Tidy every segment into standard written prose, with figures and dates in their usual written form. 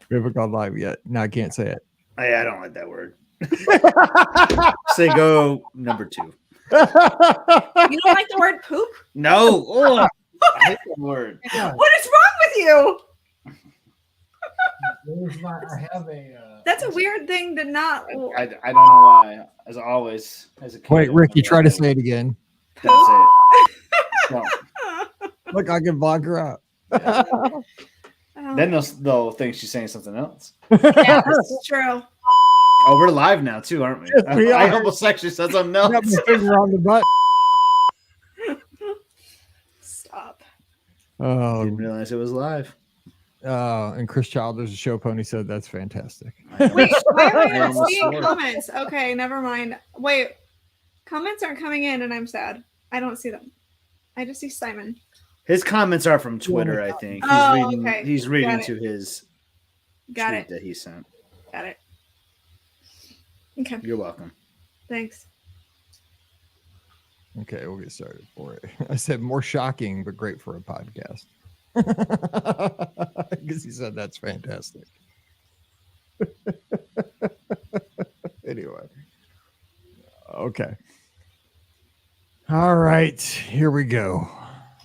We haven't gone live yet. No, I can't say it. I don't like that word. Say go number 2. You don't like the word poop? No. Oh, I hate that word. What is wrong with you? I have a. That's a weird thing to not. I don't know why. As always, as a kid, Wait, Rikki, try to say it again. Don't say it. No. Look, I can block her out. Then they'll think she's saying something else. Yeah, that's true. Oh, we're live now too, aren't we? Yes, we I are. almost actually said something I got else. my finger on the button. Stop. Oh, Didn't realize it was live. and Chris Childers, the show pony, said that's fantastic. Wait, why am I I not almost seeing swore. comments? Okay, never mind. Wait, comments aren't coming in, and I'm sad. I don't see them. I just see Simon. His comments are from Twitter, I think. Okay. He's reading Got it. to his Got tweet it. that he sent. Got it. Okay, You're welcome. thanks. Okay, we'll get started for it. I said more shocking, but great for a podcast. Because he said that's fantastic. Anyway. Okay. All right, here we go.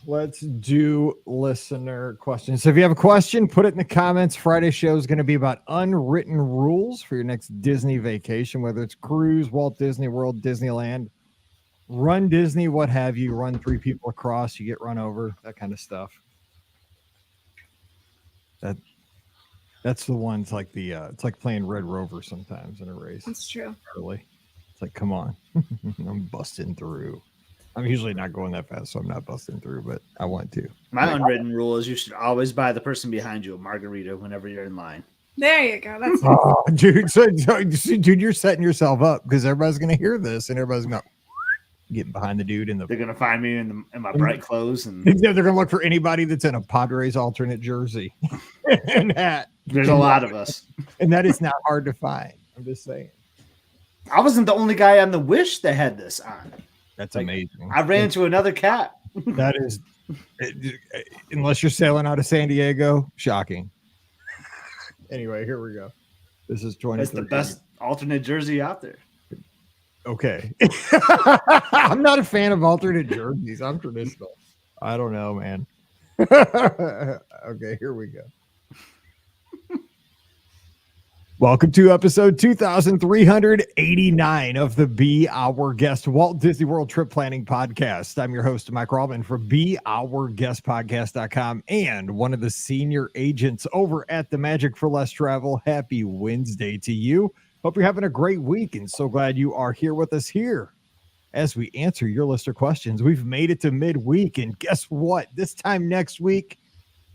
Let's do listener questions. So if you have a question, put it in the comments. Friday's show is going to be about unwritten rules for your next Disney vacation, whether it's cruise, Walt Disney World, Disneyland, Run Disney, what have you. Run 3 people across, you get run over, that kind of stuff. That's the ones like the it's like playing Red Rover sometimes in a race. That's true. Early. It's like, come on. I'm busting through. I'm usually not going that fast, so I'm not busting through, but I want to. My unwritten rule is you should always buy the person behind you a margarita whenever you're in line. There you go. That's Oh, dude, dude, you're setting yourself up because everybody's going to hear this and everybody's going to get behind the dude in the. They're gonna find me in my bright clothes, and They're going to look for anybody that's in a Padres alternate jersey and hat. there's a lot of us. And that is not hard to find. I'm just saying. I wasn't the only guy on the Wish that had this on. That's Like, amazing. I ran into another cat. That is, unless you're sailing out of San Diego, shocking. Anyway, here we go. This is 20. That's the best alternate jersey out there. Okay. I'm not a fan of alternate jerseys. I'm traditional. I don't know, man. Okay, here we go. Welcome to episode 2389 of the Be Our Guest Walt Disney World Trip Planning Podcast. I'm your host, Mike Rawlman for BeOurGuestPodcast.com and one of the senior agents over at the Magic for Less Travel. Happy Wednesday to you. Hope you're having a great week and so glad you are here with us here as we answer your listener questions. We've made it to midweek, and guess what? This time next week,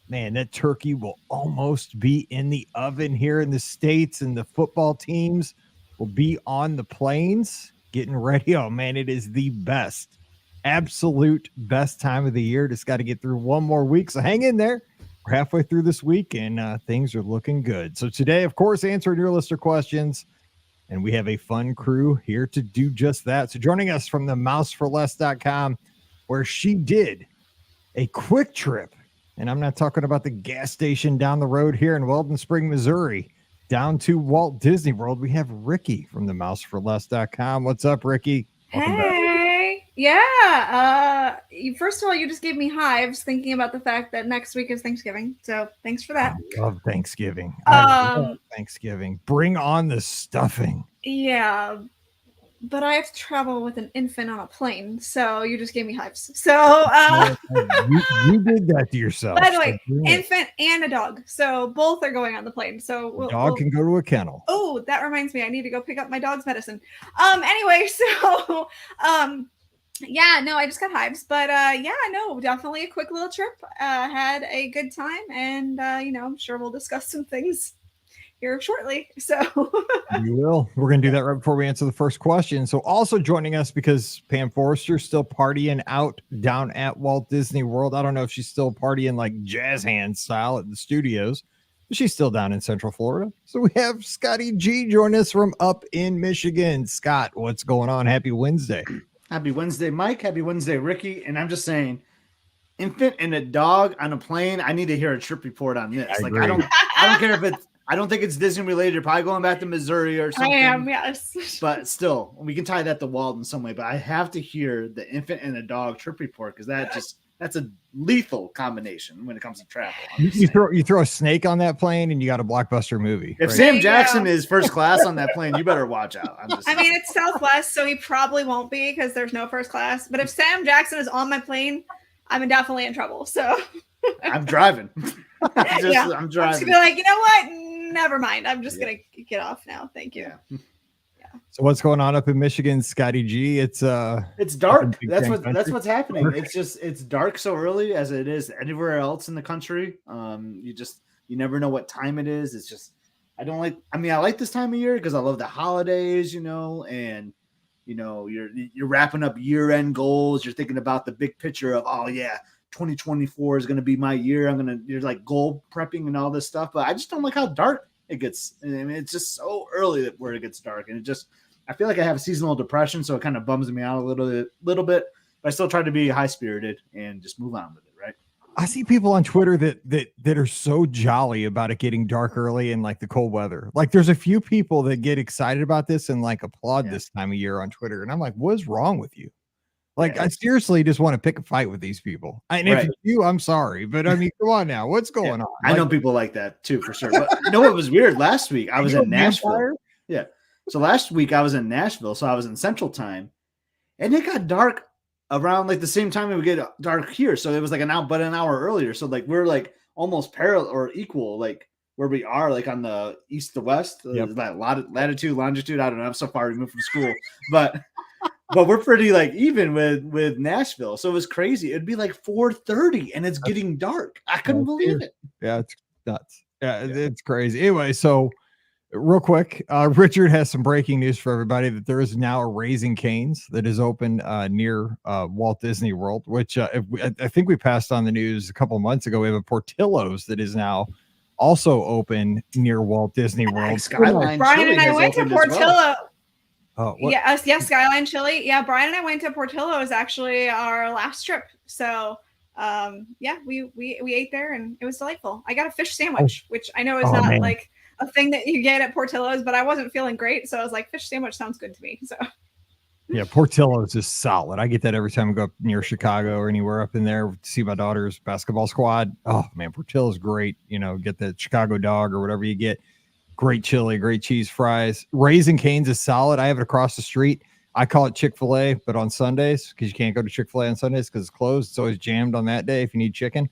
man, that turkey will almost be in the oven here in the States, and the football teams will be on the planes getting ready. Oh, man, it is the best, absolute best time of the year. Just got to get through one more week, so hang in there. We're halfway through this week, and things are looking good. So today, of course, answering your listener questions, and we have a fun crew here to do just that. So joining us from the mouseforless.com, where she did a quick trip. And I'm not talking about the gas station down the road here in Weldon Spring, Missouri, down to Walt Disney World. We have Rikki from the mouseforless.com. What's up, Rikki? Welcome back. Hey, yeah. First of all, you just gave me hives thinking about the fact that next week is Thanksgiving. So thanks for that. I love Thanksgiving. I love Thanksgiving. Bring on the stuffing. Yeah, but I have to travel with an infant on a plane, so you just gave me hives. So, You did that to yourself. by the way, So bring it. infant and a dog, so both are going on the plane. So Dog can go to a kennel. Oh, that reminds me, I need to go pick up my dog's medicine. Anyway, so yeah, no, I just got hives, but yeah, no, definitely a quick little trip. Had a good time, and I'm sure we'll discuss some things here shortly. So You will. We're going to do that right before we answer the first question. So also joining us, because Pam Forrester's still partying out down at Walt Disney World. I don't know if she's still partying like jazz hand style at the studios, but she's still down in Central Florida. So we have Scotty G join us from up in Michigan. Scott, what's going on? Happy Wednesday. Happy Wednesday, Mike. Happy Wednesday, Rikki. And I'm just saying, infant and a dog on a plane. I need to hear a trip report on this. I Like agree. I don't care if it's I don't think it's Disney related. You're probably going back to Missouri or something. I am, yes. But still, we can tie that to Walt in some way. But I have to hear the infant and the dog trip report because that's a lethal combination when it comes to travel. You throw a snake on that plane and you got a blockbuster movie. If right? Sam Jackson is first class on that plane, you better watch out. I mean, it's Southwest, so he probably won't be because there's no first class. But if Sam Jackson is on my plane, I'm definitely in trouble. So I'm driving. I'm driving. I'm just gonna be like, you know what? Never mind. I'm just gonna get off now. Thank you. Yeah. So what's going on up in Michigan, Scotty G? It's dark. That's what's happening. It's dark so early as it is anywhere else in the country. You never know what time it is. It's just I like this time of year because I love the holidays, and you're wrapping up year-end goals. You're thinking about the big picture of 2024 is going to be my year. You're like goal prepping and all this stuff, but I just don't like how dark it gets. I mean, it's just so early where it gets dark, and I feel like I have a seasonal depression, so it kind of bums me out a little bit. But I still try to be high spirited and just move on with it, right? I see people on Twitter that are so jolly about it getting dark early and like the cold weather. Like there's a few people that get excited about this and like applaud this time of year on Twitter, and I'm like, what is wrong with you? Like, I seriously just want to pick a fight with these people. And if it's you, I'm sorry. But I mean, come on now. What's going on? I know people like that too, for sure. But you know what was weird? Last week, I was in Nashville. Yeah. So last week, I was in Nashville. So I was in Central Time. And it got dark around like the same time it would get dark here. So it was like an hour earlier. So like we're like almost parallel or equal, like where we are, like on the east to west. Latitude, longitude. I don't know. I'm so far removed from school. But we're pretty like even with Nashville. So it was crazy. It'd be like 4:30 and it's getting dark. I couldn't believe it. Yeah, it's nuts. Yeah, it's crazy. Anyway, so real quick, Richard has some breaking news for everybody that there is now a Raising Cane's that is open near Walt Disney World, which I think we passed on the news a couple of months ago. We have a Portillo's that is now also open near Walt Disney World. Skyline Brian and I went to Portillo. Yes, Skyline Chili. Yeah, Brian and I went to Portillo's actually our last trip. So we ate there and it was delightful. I got a fish sandwich, which I know is not like a thing that you get at Portillo's, but I wasn't feeling great. So I was like, fish sandwich sounds good to me. So yeah, Portillo's is solid. I get that every time I go up near Chicago or anywhere up in there to see my daughter's basketball squad. Oh man, Portillo's great. Get the Chicago dog or whatever you get. Great chili, great cheese fries. Raising Cane's is solid. I have it across the street. I call it Chick-fil-A, but on Sundays, because you can't go to Chick-fil-A on Sundays because it's closed. It's always jammed on that day if you need chicken.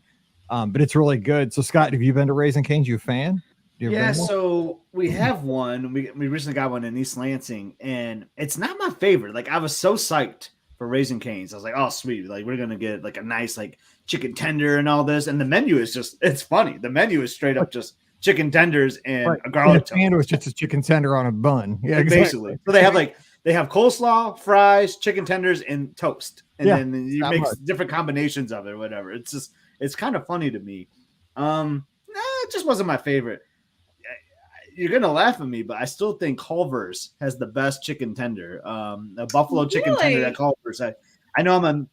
But it's really good. So, Scott, have you been to Raising Cane's? You a fan? Yeah, so we have one. We recently got one in East Lansing, and it's not my favorite. Like, I was so psyched for Raising Cane's. I was like, oh, sweet. Like, we're going to get, like, a nice, like, chicken tender and all this. And the menu is just – it's funny. The menu is straight up just – chicken tenders and a garlic toast. And it was just a chicken tender on a bun. Yeah, exactly. Basically. So they have coleslaw, fries, chicken tenders, and toast. And then you make different combinations of it or whatever. It's kind of funny to me. It just wasn't my favorite. You're going to laugh at me, but I still think Culver's has the best chicken tender. A buffalo chicken tender at Culver's. I know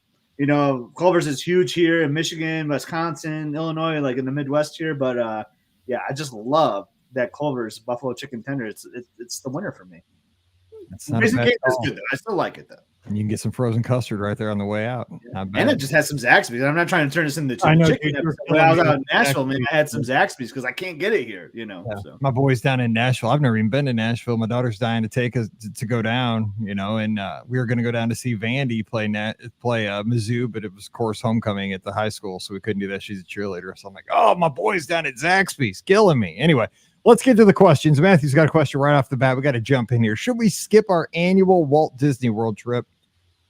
Culver's is huge here in Michigan, Wisconsin, Illinois, like in the Midwest here, but I just love that Culver's buffalo chicken tender. It's the winner for me. Raising Cane's is good though. I still like it though. And you can get some frozen custard right there on the way out. Yeah. And it just has some Zaxby's. I'm not trying to turn this into chicken. When I was out in Nashville, man, I had some Zaxby's because I can't get it here. So. My boy's down in Nashville. I've never even been to Nashville. My daughter's dying to take us to go down. And we were going to go down to see Vandy play Mizzou, but it was, of course, homecoming at the high school, so we couldn't do that. She's a cheerleader, so I'm like, oh, my boy's down at Zaxby's, killing me. Anyway. Let's get to the questions. Matthew's got a question right off the bat. We got to jump in here. Should we skip our annual Walt Disney World trip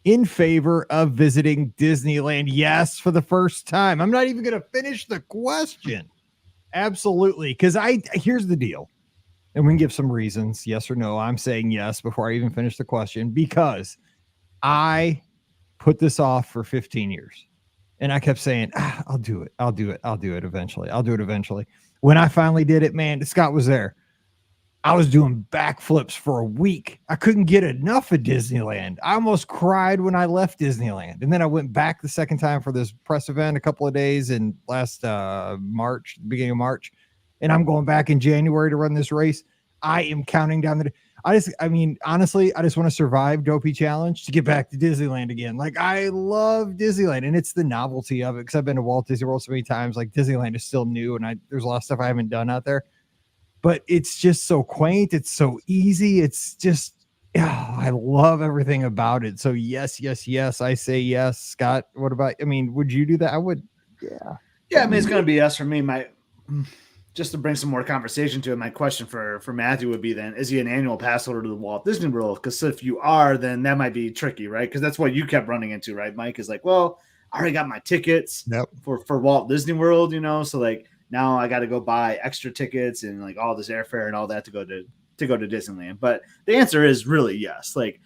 in favor of visiting Disneyland? Yes, for the first time. I'm not even going to finish the question. Absolutely. Because here's the deal. And we can give some reasons, yes or no. I'm saying yes before I even finish the question because I put this off for 15 years. And I kept saying, I'll do it. I'll do it eventually. When I finally did it, man, Scott was there. I was doing backflips for a week. I couldn't get enough of Disneyland. I almost cried when I left Disneyland. And then I went back the second time for this press event a couple of days in last beginning of March. and I'm going back in January to run this race, I am counting down the. Honestly, I just want to survive Dopey Challenge to get back to Disneyland again. Like, I love Disneyland, and it's the novelty of it because I've been to Walt Disney World so many times. Like, Disneyland is still new, and there's a lot of stuff I haven't done out there, but it's just so quaint. It's so easy. It's just, I love everything about it. So yes, I say yes. Scott, what about? Would you do that? I would. Yeah. Yeah, it's going to be yes for me. Just to bring some more conversation to it, my question for Matthew would be then, is he an annual pass holder to the Walt Disney World? Because if you are, then that might be tricky, right? Because that's what you kept running into, right, Mike? Is like, well, I already got my tickets for Walt Disney World, so like now I got to go buy extra tickets and like all this airfare and all that to go to Disneyland. But the answer is really yes. Like,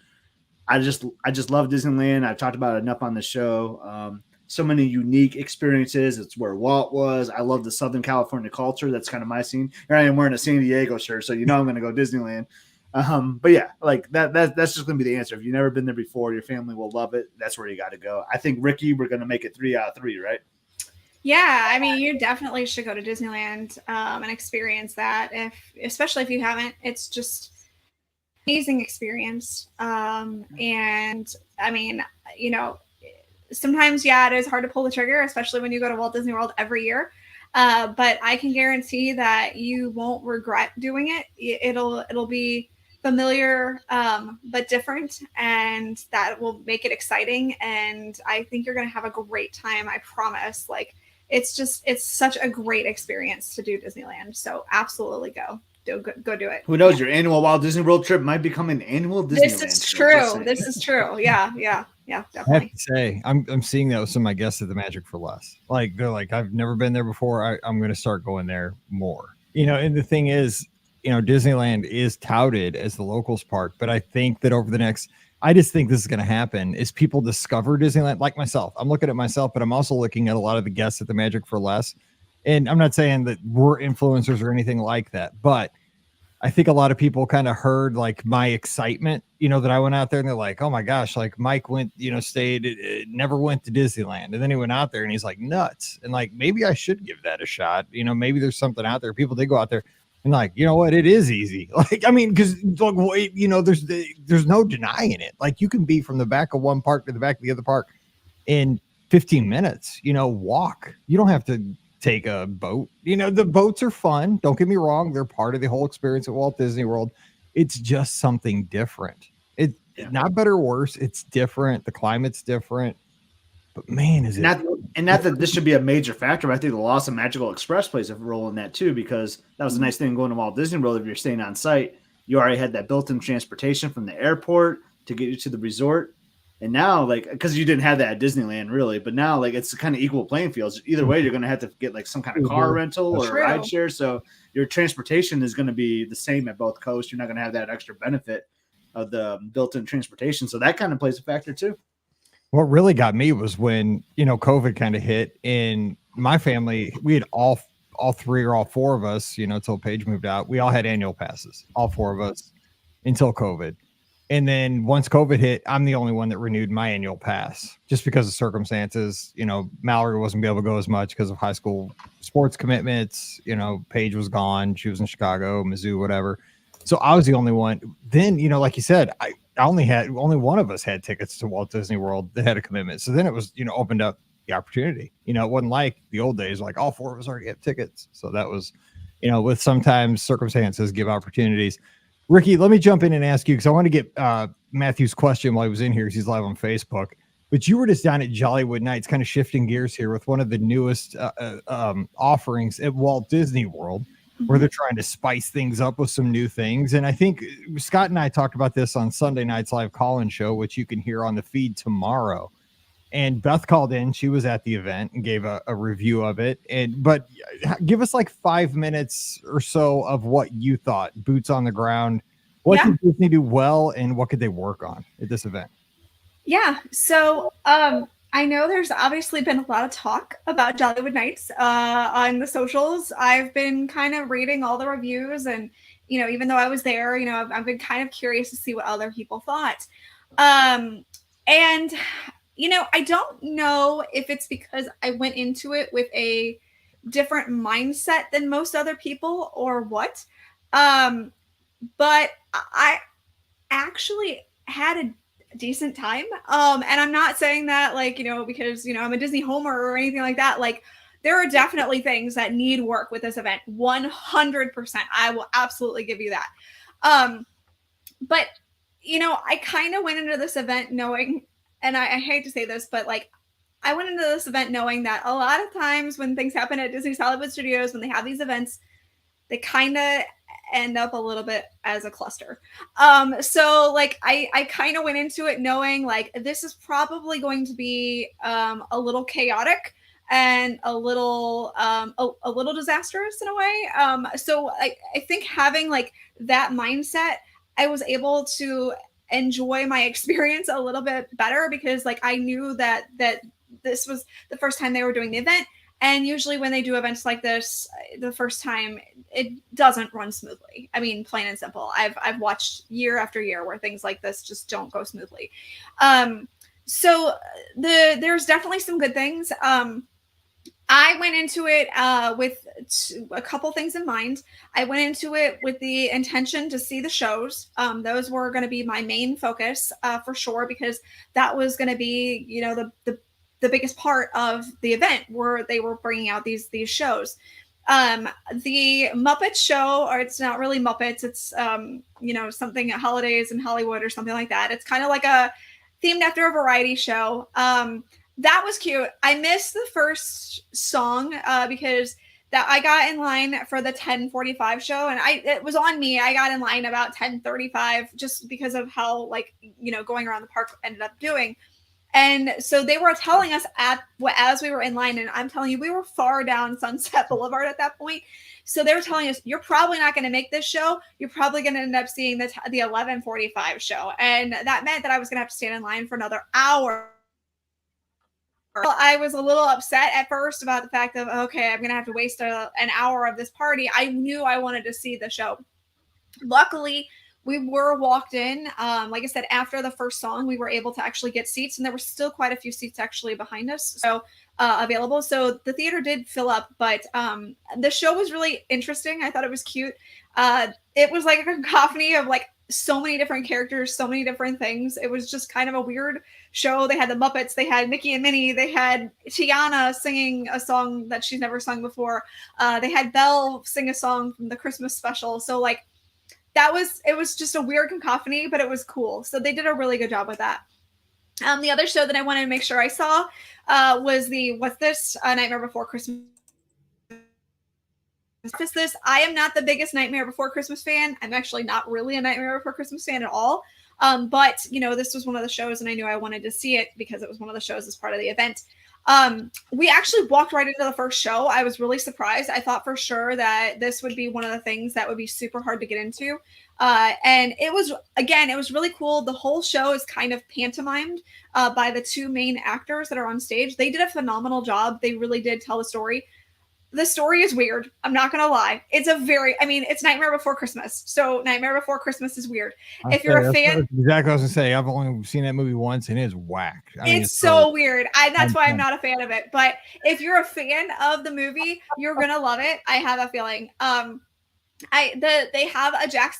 I just love Disneyland. I've talked about it enough on the show. So many unique experiences. It's where Walt was. I love the Southern California culture. That's kind of my scene. Here I am wearing a San Diego shirt, so I'm going to go Disneyland. But yeah, like that's just going to be the answer. If you've never been there before, your family will love it. That's where you got to go. I think, Rikki, we're going to make it 3 out of 3, right? Yeah, you definitely should go to Disneyland and experience that. Especially if you haven't, it's just amazing experience. And sometimes, it is hard to pull the trigger, especially when you go to Walt Disney World every year. But I can guarantee that you won't regret doing it. It'll be familiar, but different, and that will make it exciting. And I think you're going to have a great time. I promise. Like, it's such a great experience to do Disneyland. So absolutely go do it. Who knows? Your annual Walt Disney World trip might become an annual Disneyland. This is true. Yeah, definitely. I have to say, I'm seeing that with some of my guests at the Magic for Less. Like, they're like, I've never been there before. I'm going to start going there more. And the thing is, Disneyland is touted as the locals park, but I think that I just think this is going to happen is people discover Disneyland, like myself. I'm looking at myself, but I'm also looking at a lot of the guests at the Magic for Less. And I'm not saying that we're influencers or anything like that, but I think a lot of people kind of heard like my excitement, that I went out there and they're like, oh my gosh, like Mike went, never went to Disneyland. And then he went out there and he's like nuts. And like, maybe I should give that a shot. Maybe there's something out there. People did go out there and like, you know what? It is easy. Like, because there's no denying it. Like, you can be from the back of one park to the back of the other park in 15 minutes, walk. You don't have to take a boat. The boats are fun. Don't get me wrong. They're part of the whole experience at Walt Disney World. It's just something different. It's not better or worse. It's different. The climate's different. But man, is it not that this should be a major factor, but I think the loss of Magical Express plays a role in that too, because that was a nice thing going to Walt Disney World. If you're staying on site, you already had that built-in transportation from the airport to get you to the resort. And now, like, because you didn't have that at Disneyland, really, but now, like, it's kind of equal playing fields. Either way, you're going to have to get like some kind of car rental or ride share. So your transportation is going to be the same at both coasts. You're not going to have that extra benefit of the built-in transportation. So that kind of plays a factor too. What really got me was when, COVID kind of hit in my family. We had all 3 or all 4 of us, until Paige moved out. We all had annual passes, all 4 of us, until COVID. And then once COVID hit, I'm the only one that renewed my annual pass just because of circumstances. Mallory wasn't able to go as much because of high school sports commitments. Paige was gone. She was in Chicago, Mizzou, whatever. So I was the only one. Then, like you said, only one of us had tickets to Walt Disney World that had a commitment. So then it was, opened up the opportunity. It wasn't like the old days, like all 4 of us already have tickets. So that was, with sometimes circumstances give opportunities. Rikki, let me jump in and ask you, because I want to get Matthew's question while he was in here, because he's live on Facebook. But you were just down at Jollywood Nights, kind of shifting gears here with one of the newest offerings at Walt Disney World, where they're trying to spice things up with some new things. And I think Scott and I talked about this on Sunday night's live call-in show, which you can hear on the feed tomorrow. And Beth called in. She was at the event and gave a review of it. But give us like 5 minutes or so of what you thought, boots on the ground. What did Disney do well, and what could they work on at this event? Yeah. So I know there's obviously been a lot of talk about Jollywood Nights on the socials. I've been kind of reading all the reviews, and, even though I was there, I've been kind of curious to see what other people thought. And I don't know if it's because I went into it with a different mindset than most other people or what. But I actually had a decent time. And I'm not saying that like, because, I'm a Disney homer or anything like that. Like, there are definitely things that need work with this event. 100%. I will absolutely give you that. But, I kind of went into this event knowing, and I hate to say this, but like, I went into this event knowing that a lot of times when things happen at Disney's Hollywood Studios, when they have these events, they kind of end up a little bit as a cluster. So like I kind of went into it knowing like this is probably going to be a little chaotic and a little disastrous in a way. So I think having like that mindset, I was able to enjoy my experience a little bit better because like I knew that this was the first time they were doing the event. And usually when they do events like this, the first time it doesn't run smoothly. I mean, plain and simple. I've watched year after year where things like this just don't go smoothly. So there's definitely some good things. I went into it with a couple things in mind. I went into it with the intention to see the shows. Those were going to be my main focus for sure, because that was going to be, the biggest part of the event where they were bringing out these shows. The Muppet show, or it's not really Muppets, it's something at Holidays in Hollywood or something like that. It's kind of like a themed after a variety show. That was cute. I missed the first song because that I got in line for the 10:45 show, and it was on me. I got in line about 10:35 just because of how going around the park ended up doing. And so they were telling us as we were in line, and I'm telling you, we were far down Sunset Boulevard at that point. So they were telling us, you're probably not going to make this show. You're probably going to end up seeing the 11:45 show. And that meant that I was going to have to stand in line for another hour. I was a little upset at first about the fact of, okay, I'm going to have to waste an hour of this party. I knew I wanted to see the show. Luckily, we were walked in. Like I said, after the first song, we were able to actually get seats, and there were still quite a few seats actually behind us, so available. So the theater did fill up, but the show was really interesting. I thought it was cute. It was like a cacophony of like so many different characters, so many different things. It was just kind of a weird show. They had the Muppets, they had Mickey and Minnie, they had Tiana singing a song that she's never sung before. They had Belle sing a song from the Christmas special. So like, it was just a weird cacophony, but it was cool. So they did a really good job with that. The other show that I wanted to make sure I saw was the What's This? Nightmare Before Christmas. What's This? I am not the biggest Nightmare Before Christmas fan. I'm actually not really a Nightmare Before Christmas fan at all. But this was one of the shows, and I knew I wanted to see it because it was one of the shows as part of the event. We actually walked right into the first show. I was really surprised. I thought for sure that this would be one of the things that would be super hard to get into. And it was really cool. The whole show is kind of pantomimed by the two main actors that are on stage. They did a phenomenal job. They really did tell the story. The story is weird. I'm not going to lie. It's Nightmare Before Christmas. So Nightmare Before Christmas is weird. If you're a fan. Exactly what I was going to say. I've only seen that movie once, and it's whack. It's so weird. That's why I'm not a fan of it. But if you're a fan of the movie, you're going to love it. I have a feeling. They have the Jack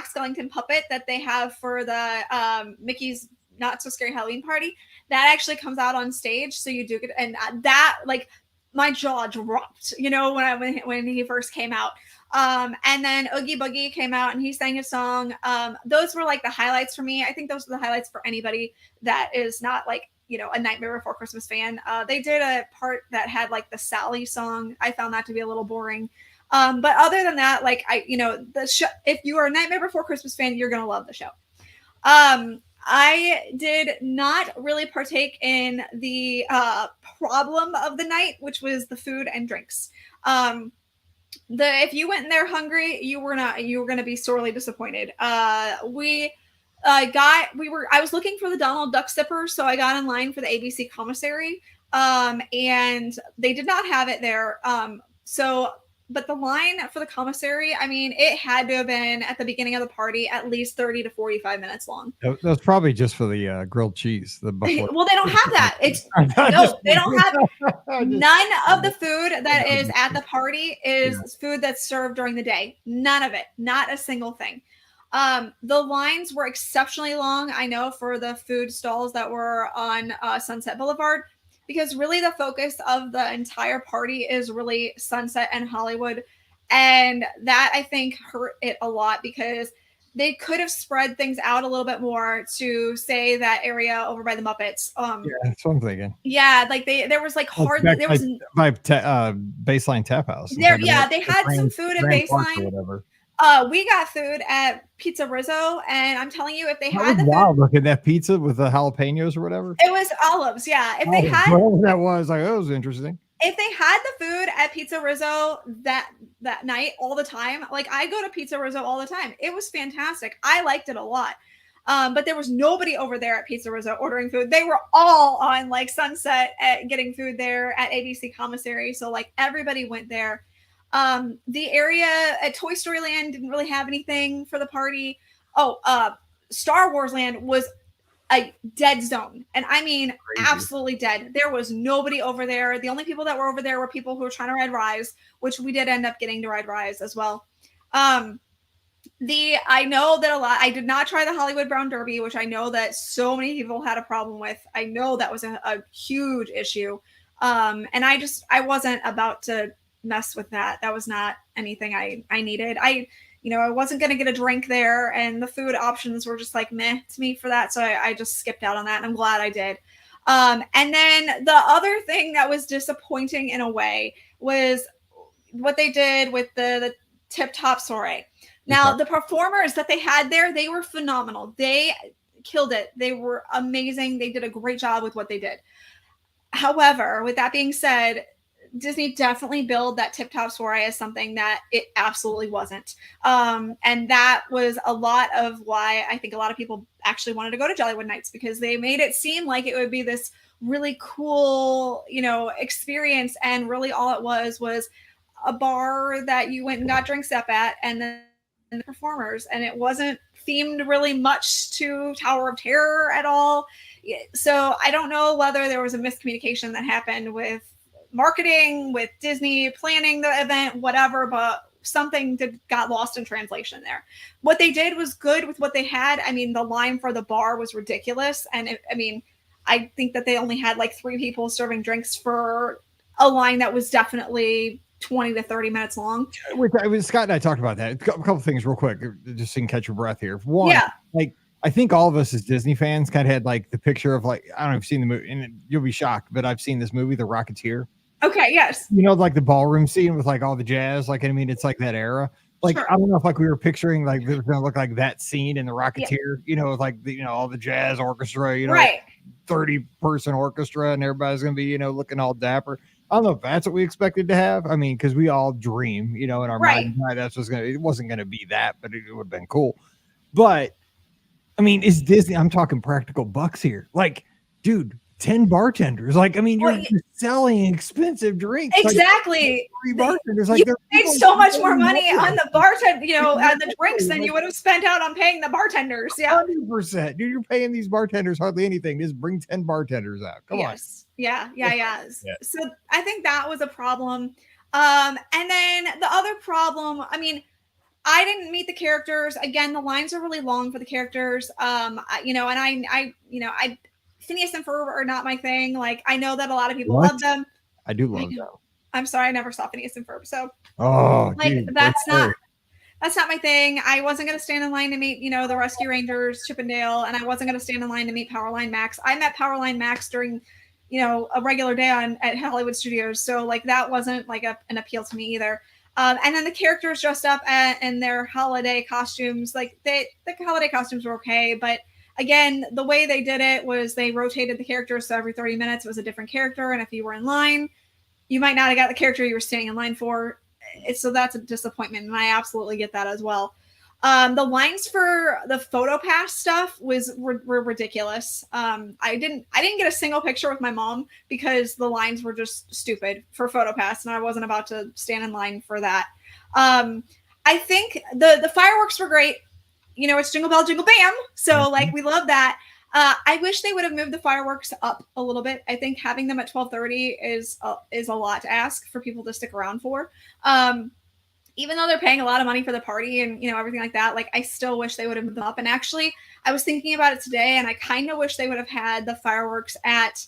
Skellington puppet that they have for the Mickey's Not So Scary Halloween Party. That actually comes out on stage. So you do get, and that like, my jaw dropped, when he first came out. And then Oogie Boogie came out and he sang a song. Those were like the highlights for me. I think those are the highlights for anybody that is not like, a Nightmare Before Christmas fan. They did a part that had like the Sally song. I found that to be a little boring. But other than that, like the show, if you are a Nightmare Before Christmas fan, you're going to love the show. I did not really partake in the problem of the night, which was the food and drinks. If you went in there hungry, you were going to be sorely disappointed. I was looking for the Donald Duck Sipper, so I got in line for the ABC commissary, and they did not have it there. So but the line for the commissary, I mean, it had to have been at the beginning of the party at least 30 to 45 minutes long. That was probably just for the grilled cheese. The buffalo. Well, they don't have that. It's no, they don't have none of the food that is at the party is food that's served during the day. None of it. Not a single thing. The lines were exceptionally long, I know, for the food stalls that were on Sunset Boulevard, because really the focus of the entire party is really Sunset and Hollywood. And that, I think, hurt it a lot, because they could have spread things out a little bit more to say that area over by the Muppets. Yeah, that's what I'm thinking. Yeah, like there was like hardly there was by Baseline Tap House. There, yeah, they had some food at Baseline. Whatever. We got food at Pizza Rizzo, and I'm telling you, if they That had the wild food, looking that pizza with the jalapenos or whatever. it was olives. Yeah, if they had whatever that was, like, that was interesting. If they had the food at Pizza Rizzo that night all the time, like I go to Pizza Rizzo all the time. It was fantastic. I liked it a lot. But there was nobody over there at Pizza Rizzo ordering food. They were all on like Sunset at getting food there at ABC Commissary. So like everybody went there. The area at Toy Story Land didn't really have anything for the party. Star Wars Land was a dead zone. And I mean, crazy. Absolutely dead. There was nobody over there. The only people that were over there were people who were trying to ride Rise, which we did end up getting to ride Rise as well. I know that I did not try the Hollywood Brown Derby, which I know that so many people had a problem with. I know that was a huge issue. And I wasn't about to mess with that. That was not anything I needed. I wasn't going to get a drink there, and the food options were just like meh to me for that. So I just skipped out on that, and I'm glad I did. And then the other thing that was disappointing in a way was what they did with the Tip Top Soiree. Now, the performers that they had there, they were phenomenal. They killed it. They were amazing. They did a great job with what they did. However, with that being said, Disney definitely billed that Tip Top Soiree as something that it absolutely wasn't. And that was a lot of why I think a lot of people actually wanted to go to Jollywood Nights, because they made it seem like it would be this really cool, experience. And really all it was a bar that you went and got drinks up at, and then the performers. And it wasn't themed really much to Tower of Terror at all. So I don't know whether there was a miscommunication that happened with marketing, with Disney planning the event, whatever, but something got lost in translation there. What they did was good with what they had. I mean, the line for the bar was ridiculous. And I think that they only had like 3 people serving drinks for a line that was definitely 20 to 30 minutes long. Scott and I talked about that. A couple things real quick, just so you can catch your breath here. One, like, I think all of us as Disney fans kind of had like the picture of like, I don't know if you've seen the movie, and you'll be shocked, but I've seen this movie, The Rocketeer. Okay, yes. Like the ballroom scene with like all the jazz, like, I mean, it's like that era. Like, sure. I don't know if like we were picturing like it was going to look like that scene in The Rocketeer, with like all the jazz orchestra, right. 30-person orchestra, and everybody's going to be, looking all dapper. I don't know if that's what we expected to have. I mean, because we all dream, in our mind, that's what's going to, it wasn't going to be that, but it would have been cool. But I mean, is Disney, I'm talking practical bucks here. Like, dude, 10 bartenders. Like, I mean, you're selling expensive drinks. Exactly. Like, 3 bartenders. Like, you made so much more money on the bartender, on the drinks than you would have spent out on paying the bartenders. Yeah. 100%. Dude, you're paying these bartenders hardly anything. Just bring 10 bartenders out. Come on. Yeah. So I think that was a problem. And then the other problem, I mean, I didn't meet the characters. Again, the lines are really long for the characters. Phineas and Ferb are not my thing. Like, I know that a lot of people love them. I do love them. I'm sorry, I never saw Phineas and Ferb. So, dude, that's not my thing. I wasn't going to stand in line to meet, the Rescue Rangers, Chip and Dale, and I wasn't going to stand in line to meet Powerline Max. I met Powerline Max during, a regular day at Hollywood Studios. So, like, that wasn't like an appeal to me either. And then the characters dressed up in their holiday costumes, like the holiday costumes were okay, but again, the way they did it was they rotated the characters. So every 30 minutes it was a different character. And if you were in line, you might not have got the character you were staying in line for. So that's a disappointment. And I absolutely get that as well. The lines for the photo pass stuff were ridiculous. I didn't get a single picture with my mom because the lines were just stupid for photo pass, and I wasn't about to stand in line for that. I think the fireworks were great. You know, it's Jingle Bell Jingle Bam, so like we love that. I wish they would have moved the fireworks up a little bit. I think having them at 12:30 is a lot to ask for people to stick around for. Even though they're paying a lot of money for the party and, you know, everything like that, like I still wish they would have moved them up. And actually, I was thinking about it today, and I kind of wish they would have had the fireworks at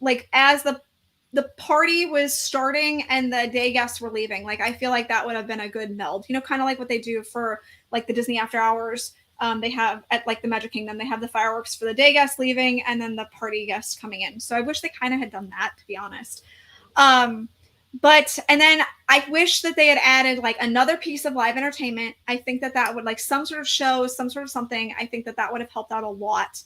like as the party was starting and the day guests were leaving. Like I feel like that would have been a good meld, you know, kind of like what they do for like the Disney After Hours. They have at like the Magic Kingdom, they have the fireworks for the day guests leaving and then the party guests coming in. So I wish they kind of had done that, to be honest. But, and then I wish that they had added like another piece of live entertainment. I think that would like some sort of show, some sort of something. I think that would have helped out a lot.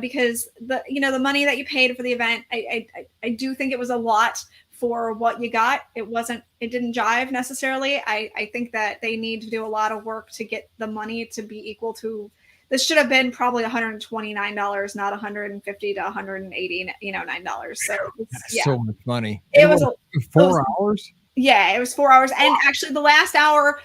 Because the money that you paid for the event, I do think it was a lot for what you got. It didn't jive necessarily. I think that they need to do a lot of work to get the money to be equal to, this should have been probably $129, not $150 to $180, $9. So yeah. So much money. It was 4 hours. Yeah, it was 4 hours. And actually the last hour,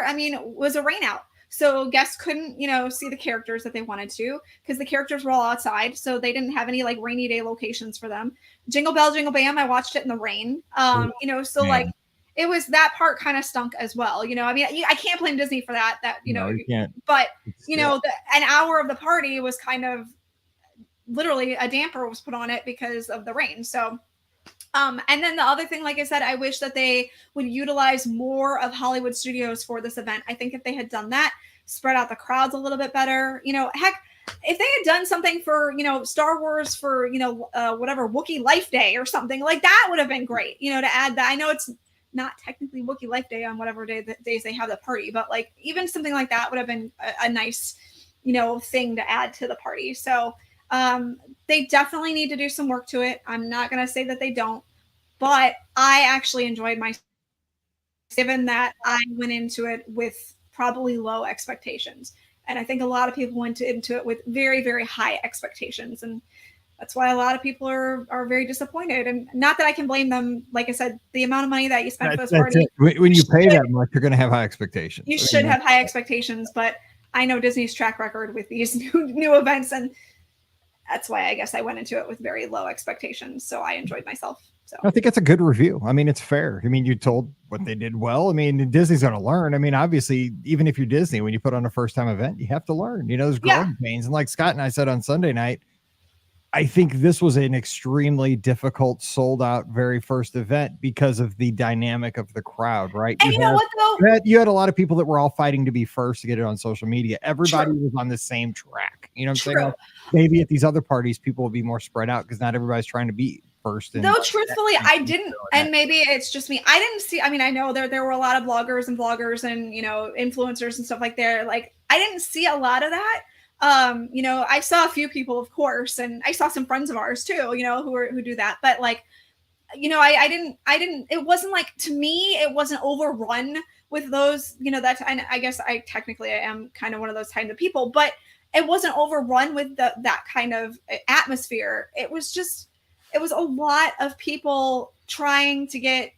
I mean, was a rain out. So guests couldn't, see the characters that they wanted to because the characters were all outside. So they didn't have any like rainy day locations for them. Jingle Bell, Jingle Bam, I watched it in the rain. Like it was, that part kind of stunk as well. I mean, I can't blame Disney for that, no, you can't. But, an hour of the party was kind of literally a damper was put on it because of the rain. So, and then the other thing, like I said, I wish that they would utilize more of Hollywood Studios for this event. I think if they had done that, spread out the crowds a little bit better, heck, if they had done something for, Star Wars for, whatever, Wookiee Life Day or something like that would have been great, to add that. I know it's not technically Wookiee Life Day on whatever days they have the party, but like even something like that would have been a nice, thing to add to the party. So, they definitely need to do some work to it. I'm not going to say that they don't, but I actually enjoyed myself, given that I went into it with probably low expectations. And I think a lot of people went into it with very, very high expectations. And that's why a lot of people are very disappointed. And not that I can blame them. Like I said, the amount of money that you spend for this party. When you pay that much, you're going to have high expectations. You should have high expectations, but I know Disney's track record with these new events, and that's why I guess I went into it with very low expectations. So I enjoyed myself. So I think it's a good review. I mean, it's fair. I mean, you told what they did well. I mean, Disney's going to learn. I mean, obviously, even if you're Disney, when you put on a first time event, you have to learn, there's growing pains. And like Scott and I said on Sunday night, I think this was an extremely difficult, sold out very first event because of the dynamic of the crowd, right? And you know what though? You had a lot of people that were all fighting to be first to get it on social media. Everybody was on the same track. You know what I'm saying? Maybe at these other parties, people will be more spread out because not everybody's trying to be first. Though truthfully, I didn't, and maybe it's just me. I didn't see. I mean, I know there were a lot of bloggers and vloggers and influencers and stuff like that. Like I didn't see a lot of that. I saw a few people, of course, and I saw some friends of ours too, who do that. But like, I didn't. It wasn't like, to me, it wasn't overrun with those. And I guess I am kind of one of those kind of people, but it wasn't overrun with that kind of atmosphere. It was a lot of people trying to get,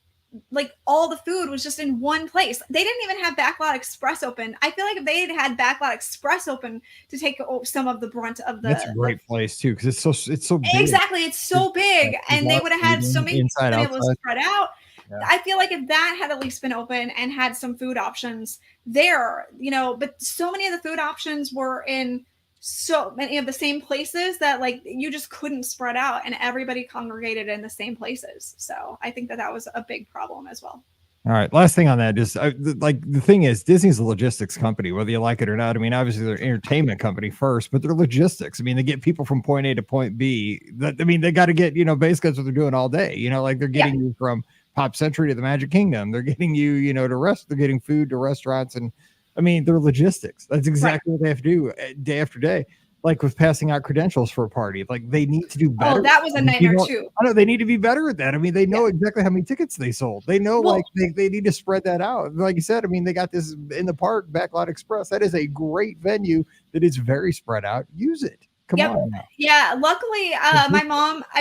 like, all the food was just in one place. They didn't even have Backlot Express open. I feel like if they had Backlot Express open to take some of the brunt of the, that's a great place too, because it's so big. Exactly, it's so big, and they would have had so many people able to spread out. Yeah. I feel like if that had at least been open and had some food options there, but so many of the food options were in so many of the same places that like you just couldn't spread out, and everybody congregated in the same places. So I think that was a big problem as well. All right. Last thing on that is the thing is Disney's a logistics company, whether you like it or not. I mean, obviously they're an entertainment company first, but they're logistics. I mean, they get people from point A to point B. They got to get, basically that's what they're doing all day. Like they're getting you from Pop Century to the Magic Kingdom. They're getting you, they're getting food to restaurants, and I mean, they're logistics. That's exactly what they have to do day after day. like with passing out credentials for a party. Like they need to do better. Oh, that was a nightmare too. I know they need to be better at that. I mean, they know exactly how many tickets they sold. They know like they need to spread that out. Like you said, I mean, they got this in the park, Backlot Express. That is a great venue that is very spread out. Use it. Come on now. Yeah. Luckily, I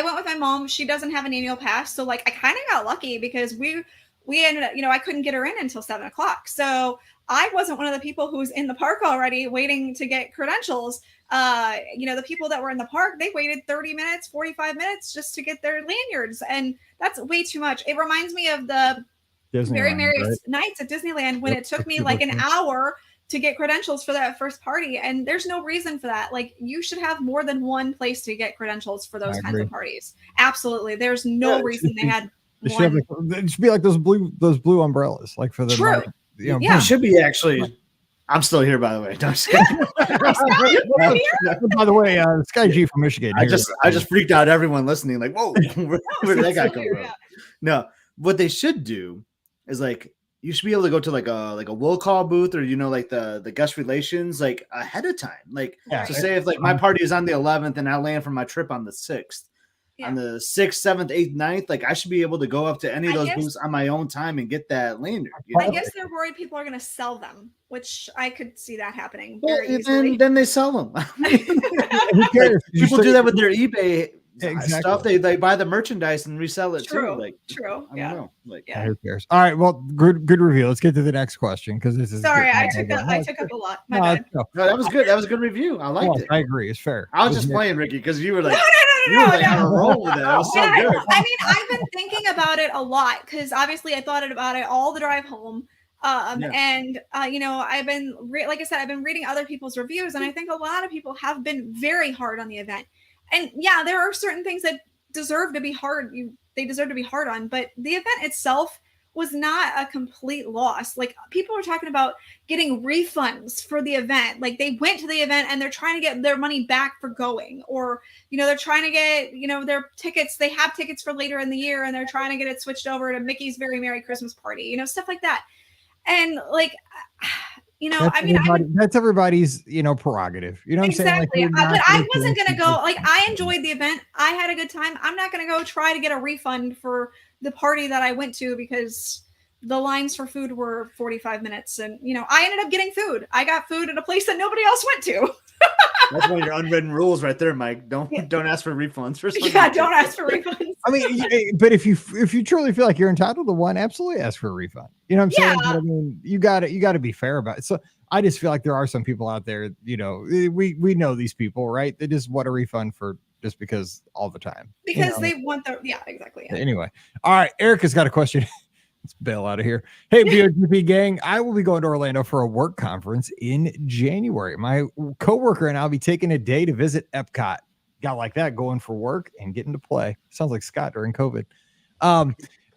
went with my mom. She doesn't have an annual pass. So like I kind of got lucky because we ended up, I couldn't get her in until 7:00. So I wasn't one of the people who was in the park already waiting to get credentials. The people that were in the park, they waited 30 minutes, 45 minutes just to get their lanyards. And that's way too much. It reminds me of the Very Merry Nights at Disneyland when it took me like an hour to get credentials for that first party. And there's no reason for that. Like you should have more than one place to get credentials for those kinds of parties. Absolutely. There's no reason they had it should be like those blue umbrellas, like for the true. It should be actually. I'm still here, by the way. By the way, Sky G from Michigan. I just freaked out everyone listening. Like, whoa, where did that guy come from? No, what they should do is like you should be able to go to like a will call booth or like the guest relations like ahead of time. Like so say if like my party is on the 11th and I land from my trip on the 6th. On the 6th, 7th, 8th, 9th, like I should be able to go up to any of those booths on my own time and get that lanyard. I guess they're worried people are going to sell them, which I could see that happening. Then they sell them. Who cares? People do that with their eBay stuff. They buy the merchandise and resell it too. Like true. I don't know. Like who cares? All right. Well, good review. Let's get to the next question because this is. Sorry, I took up a lot. My bad. No, that was good. That was a good review. I liked it. I agree. It's fair. I was just playing, Rikki, because you were like. No. On a roll with that. That was so good. I mean, I've been thinking about it a lot because obviously I thought about it all the drive home. And I've been like I said, I've been reading other people's reviews, and I think a lot of people have been very hard on the event. And yeah, there are certain things that deserve to be hard. They deserve to be hard on, but the event itself was not a complete loss. Like people were talking about getting refunds for the event. Like they went to the event and they're trying to get their money back for going, or, they're trying to get, their tickets. They have tickets for later in the year and they're trying to get it switched over to Mickey's Very Merry Christmas Party, stuff like that. And like, that's everybody's, prerogative. You know what I'm saying? Like, but I wasn't going to go, like, I enjoyed the event. I had a good time. I'm not going to go try to get a refund for the party that I went to because the lines for food were 45 minutes. And, I ended up getting food. I got food at a place that nobody else went to. That's one of your unwritten rules right there, Mike. Don't ask for refunds for something. Yeah, don't ask for refunds. I mean, but if you truly feel like you're entitled to one, absolutely ask for a refund. You know what I'm saying? But, I mean, you got to be fair about it. So I just feel like there are some people out there, we know these people, right? They just want a refund for just because all the time. Because they want exactly. Yeah. Anyway. All right. Erica's got a question. Let's bail out of here. Hey, BOGP gang, I will be going to Orlando for a work conference in January. My coworker and I'll be taking a day to visit Epcot. Got like that, going for work and getting to play. Sounds like Scott during COVID.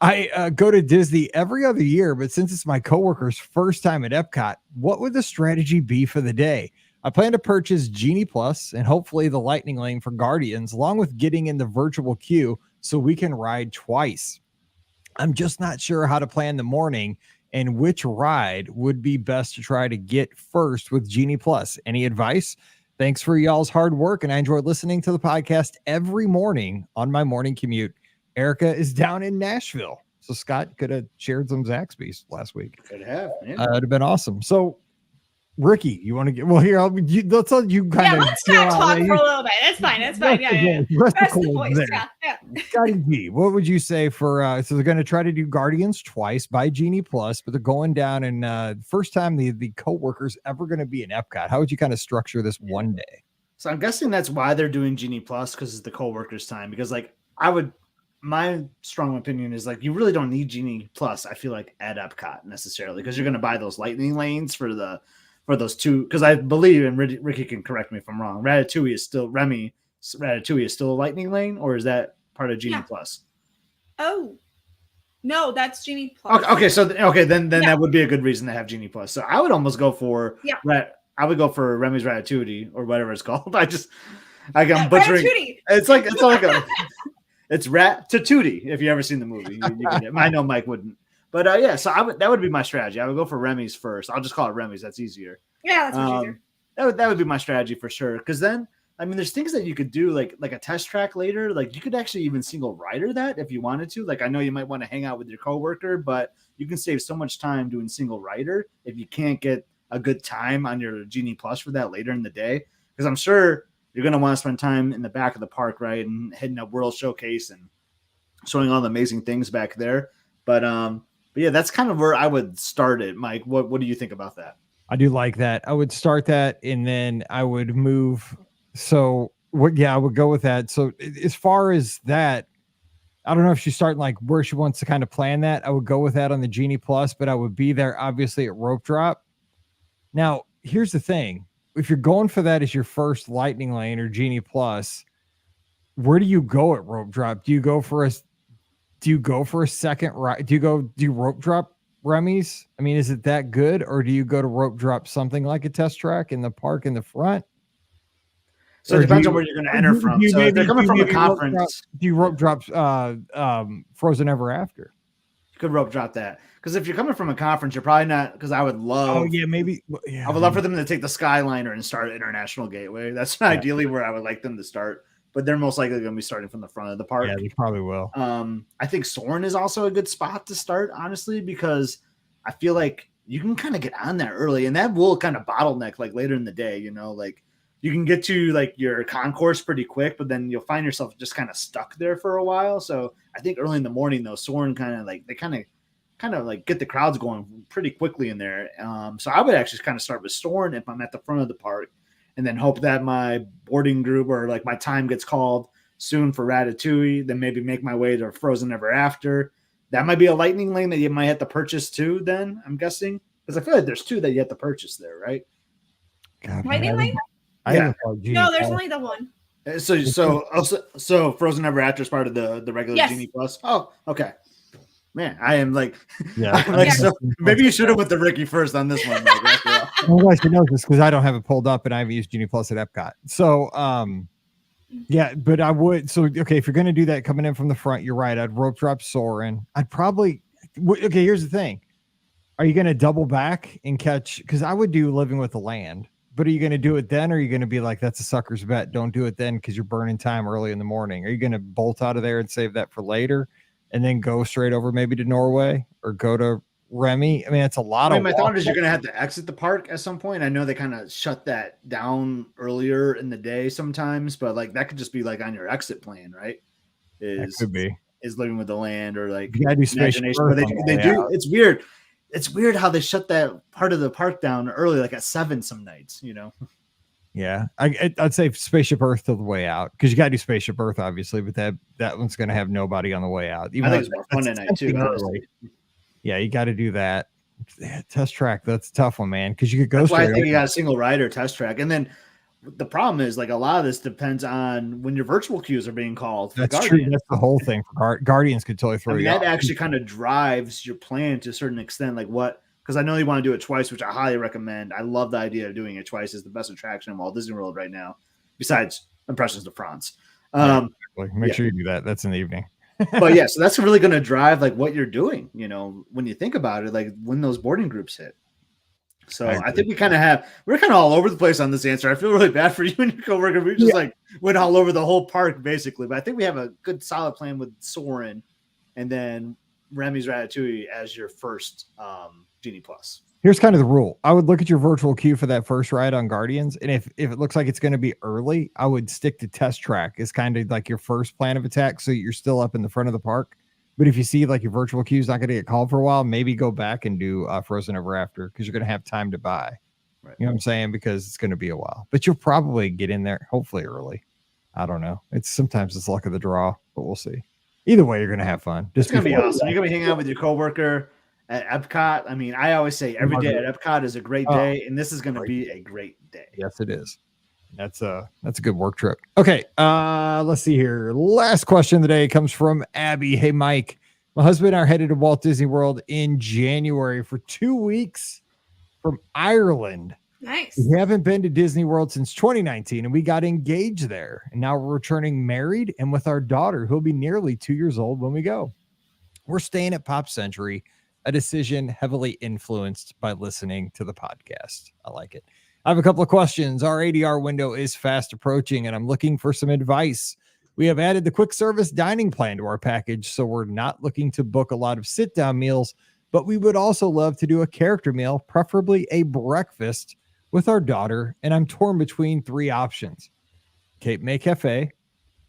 I go to Disney every other year, but since it's my coworker's first time at Epcot, what would the strategy be for the day? I plan to purchase Genie Plus and hopefully the Lightning Lane for Guardians, along with getting in the virtual queue so we can ride twice. I'm just not sure how to plan the morning and which ride would be best to try to get first with Genie Plus. Any advice? Thanks for y'all's hard work, and I enjoy listening to the podcast every morning on my morning commute. Erica is down in Nashville, so Scott could have shared some Zaxby's last week. Could have. Yeah. It'd have been awesome. So, Rikki, you want to get? Well, here let's let you kind of. Let's talk for a little bit. That's fine. That's fine. Yeah. Rest the voice. Yeah. Scotty G, what would you say for? So they're going to try to do Guardians twice by Genie Plus, but they're going down and first time the coworkers ever going to be in Epcot. How would you kind of structure this one day? So I'm guessing that's why they're doing Genie Plus, because it's the coworkers' time. Because like my strong opinion is like you really don't need Genie Plus. I feel like at Epcot necessarily, because you're going to buy those lightning lanes for those two, because I believe, and Rikki can correct me if I'm wrong, Ratatouille is still a lightning lane, or is that part of Genie Plus? Oh, no, that's Genie Plus. Okay, then that would be a good reason to have Genie Plus. So I would almost go for I would go for Remy's Ratatouille or whatever it's called. I'm butchering. Ratatouille. It's Ratatouille. If you ever seen the movie, you get it. I know Mike wouldn't. But so that would be my strategy. I would go for Remy's first. I'll just call it Remy's. That's easier. Yeah, that's much easier. That would be my strategy for sure. Because then I mean, there's things that you could do like a test track later. Like you could actually even single rider that if you wanted to. Like I know you might want to hang out with your coworker, but you can save so much time doing single rider if you can't get a good time on your Genie Plus for that later in the day. Because I'm sure you're gonna want to spend time in the back of the park, right, and hitting a World Showcase and showing all the amazing things back there. But yeah, that's kind of where I would start it, Mike. What do you think about that? I do like that. I would start that and then I would move. So what? Yeah, I would go with that. So as far as that, I don't know if she's starting like where she wants to kind of plan that. I would go with that on the Genie Plus, but I would be there obviously at rope drop. Now, here's the thing. If you're going for that as your first Lightning Lane or Genie Plus, where do you go at rope drop? Do you go for a second ride? Do you rope drop Remy's? I mean, is it that good, or do you go to rope drop something like a test track in the park in the front? So it depends on where you're going to enter from. So if they're coming from a conference, do you rope drop Frozen Ever After? You could rope drop that, because if you're coming from a conference, you're probably not. Because I would love. Oh yeah, maybe. Yeah, I would love for them to take the Skyliner and start International Gateway. That's ideally where I would like them to start. But they're most likely going to be starting from the front of the park. Yeah, they probably will. I think Soarin' is also a good spot to start, honestly, because I feel like you can kind of get on there early, and that will kind of bottleneck like later in the day. You know, like you can get to like your concourse pretty quick, but then you'll find yourself just kind of stuck there for a while. So I think early in the morning though, Soarin' kind of like they kind of like get the crowds going pretty quickly in there. So I would actually kind of start with Soarin' if I'm at the front of the park, and then hope that my boarding group or like my time gets called soon for Ratatouille, then maybe make my way to Frozen Ever After. That might be a Lightning Lane that you might have to purchase too, then, I'm guessing. Because I feel like there's two that you have to purchase there, right? God, Lightning Lane? No, there's only the one. So Frozen Ever After is part of the regular Genie Plus? Oh, okay. Man, I am like, so maybe you should have went to Rikki first on this one. I'm glad she knows this because I don't have it pulled up and I haven't used Genie Plus at Epcot. So, yeah, but I would. So, okay, if you're going to do that coming in from the front, you're right. I'd rope drop Soarin'. I'd probably, okay, here's the thing. Are you going to double back and catch? Because I would do Living with the Land, but are you going to do it then? Or are you going to be like, that's a sucker's bet. Don't do it then because you're burning time early in the morning. Are you going to bolt out of there and save that for later? And then go straight over maybe to Norway or go to Remy. I mean, it's a lot of. My thought is you're going to have to exit the park at some point. I know they kind of shut that down earlier in the day sometimes, but like that could just be like on your exit plan, right? It could be is Living with the Land or like Imagination. But they do. It's weird. It's weird how they shut that part of the park down early, like at 7 some nights. You know. Yeah, I'd say Spaceship Earth till the way out because you got to do Spaceship Earth, obviously, but that one's going to have nobody on the way out. Even I think it's more fun at night too. Honestly. Yeah, you got to do that. Yeah, test track, that's a tough one, man, because you could go. That's why I think you got a single rider test track, and then the problem is like a lot of this depends on when your virtual queues are being called. That's true. That's the whole thing. For Guardians could totally throw you that off. actually kind of drives your plan to a certain extent, like what. Because I know you want to do it twice, which I highly recommend. I love the idea of doing it twice. It's the best attraction in Walt Disney World right now, besides Impressions de France. Make sure you do that. That's in the evening. But yeah, so that's really going to drive like what you're doing. You know, when you think about it, like when those boarding groups hit. So I think we're kind of all over the place on this answer. I feel really bad for you and your coworker. We just like went all over the whole park basically. But I think we have a good solid plan with Soarin' and then Remy's Ratatouille as your first Genie Plus. Here's kind of the rule. I would look at your virtual queue for that first ride on Guardians. And if it looks like it's going to be early, I would stick to Test Track as kind of like your first plan of attack. So you're still up in the front of the park. But if you see like your virtual queue is not going to get called for a while, maybe go back and do Frozen Ever After because you're going to have time to buy. Right. You know what I'm saying? Because it's going to be a while. But you'll probably get in there hopefully early. I don't know. Sometimes it's luck of the draw, but we'll see. Either way, you're going to have fun. It's going to be awesome. You're going to be hanging out with your coworker at Epcot. I mean, I always say every day at Epcot is a great day, and this is going to be a great day. Yes, it is. That's a good work trip. Okay, let's see here. Last question of the day comes from Abby. Hey, Mike, my husband and I are headed to Walt Disney World in January for 2 weeks from Ireland. Nice. We haven't been to Disney World since 2019, and we got engaged there. And now we're returning married and with our daughter, who'll be nearly 2 years old when we go. We're staying at Pop Century, a decision heavily influenced by listening to the podcast. I like it. I have a couple of questions. Our ADR window is fast approaching, and I'm looking for some advice. We have added the quick service dining plan to our package, so we're not looking to book a lot of sit-down meals, but we would also love to do a character meal, preferably a breakfast, with our daughter, and I'm torn between 3 options: Cape May Cafe,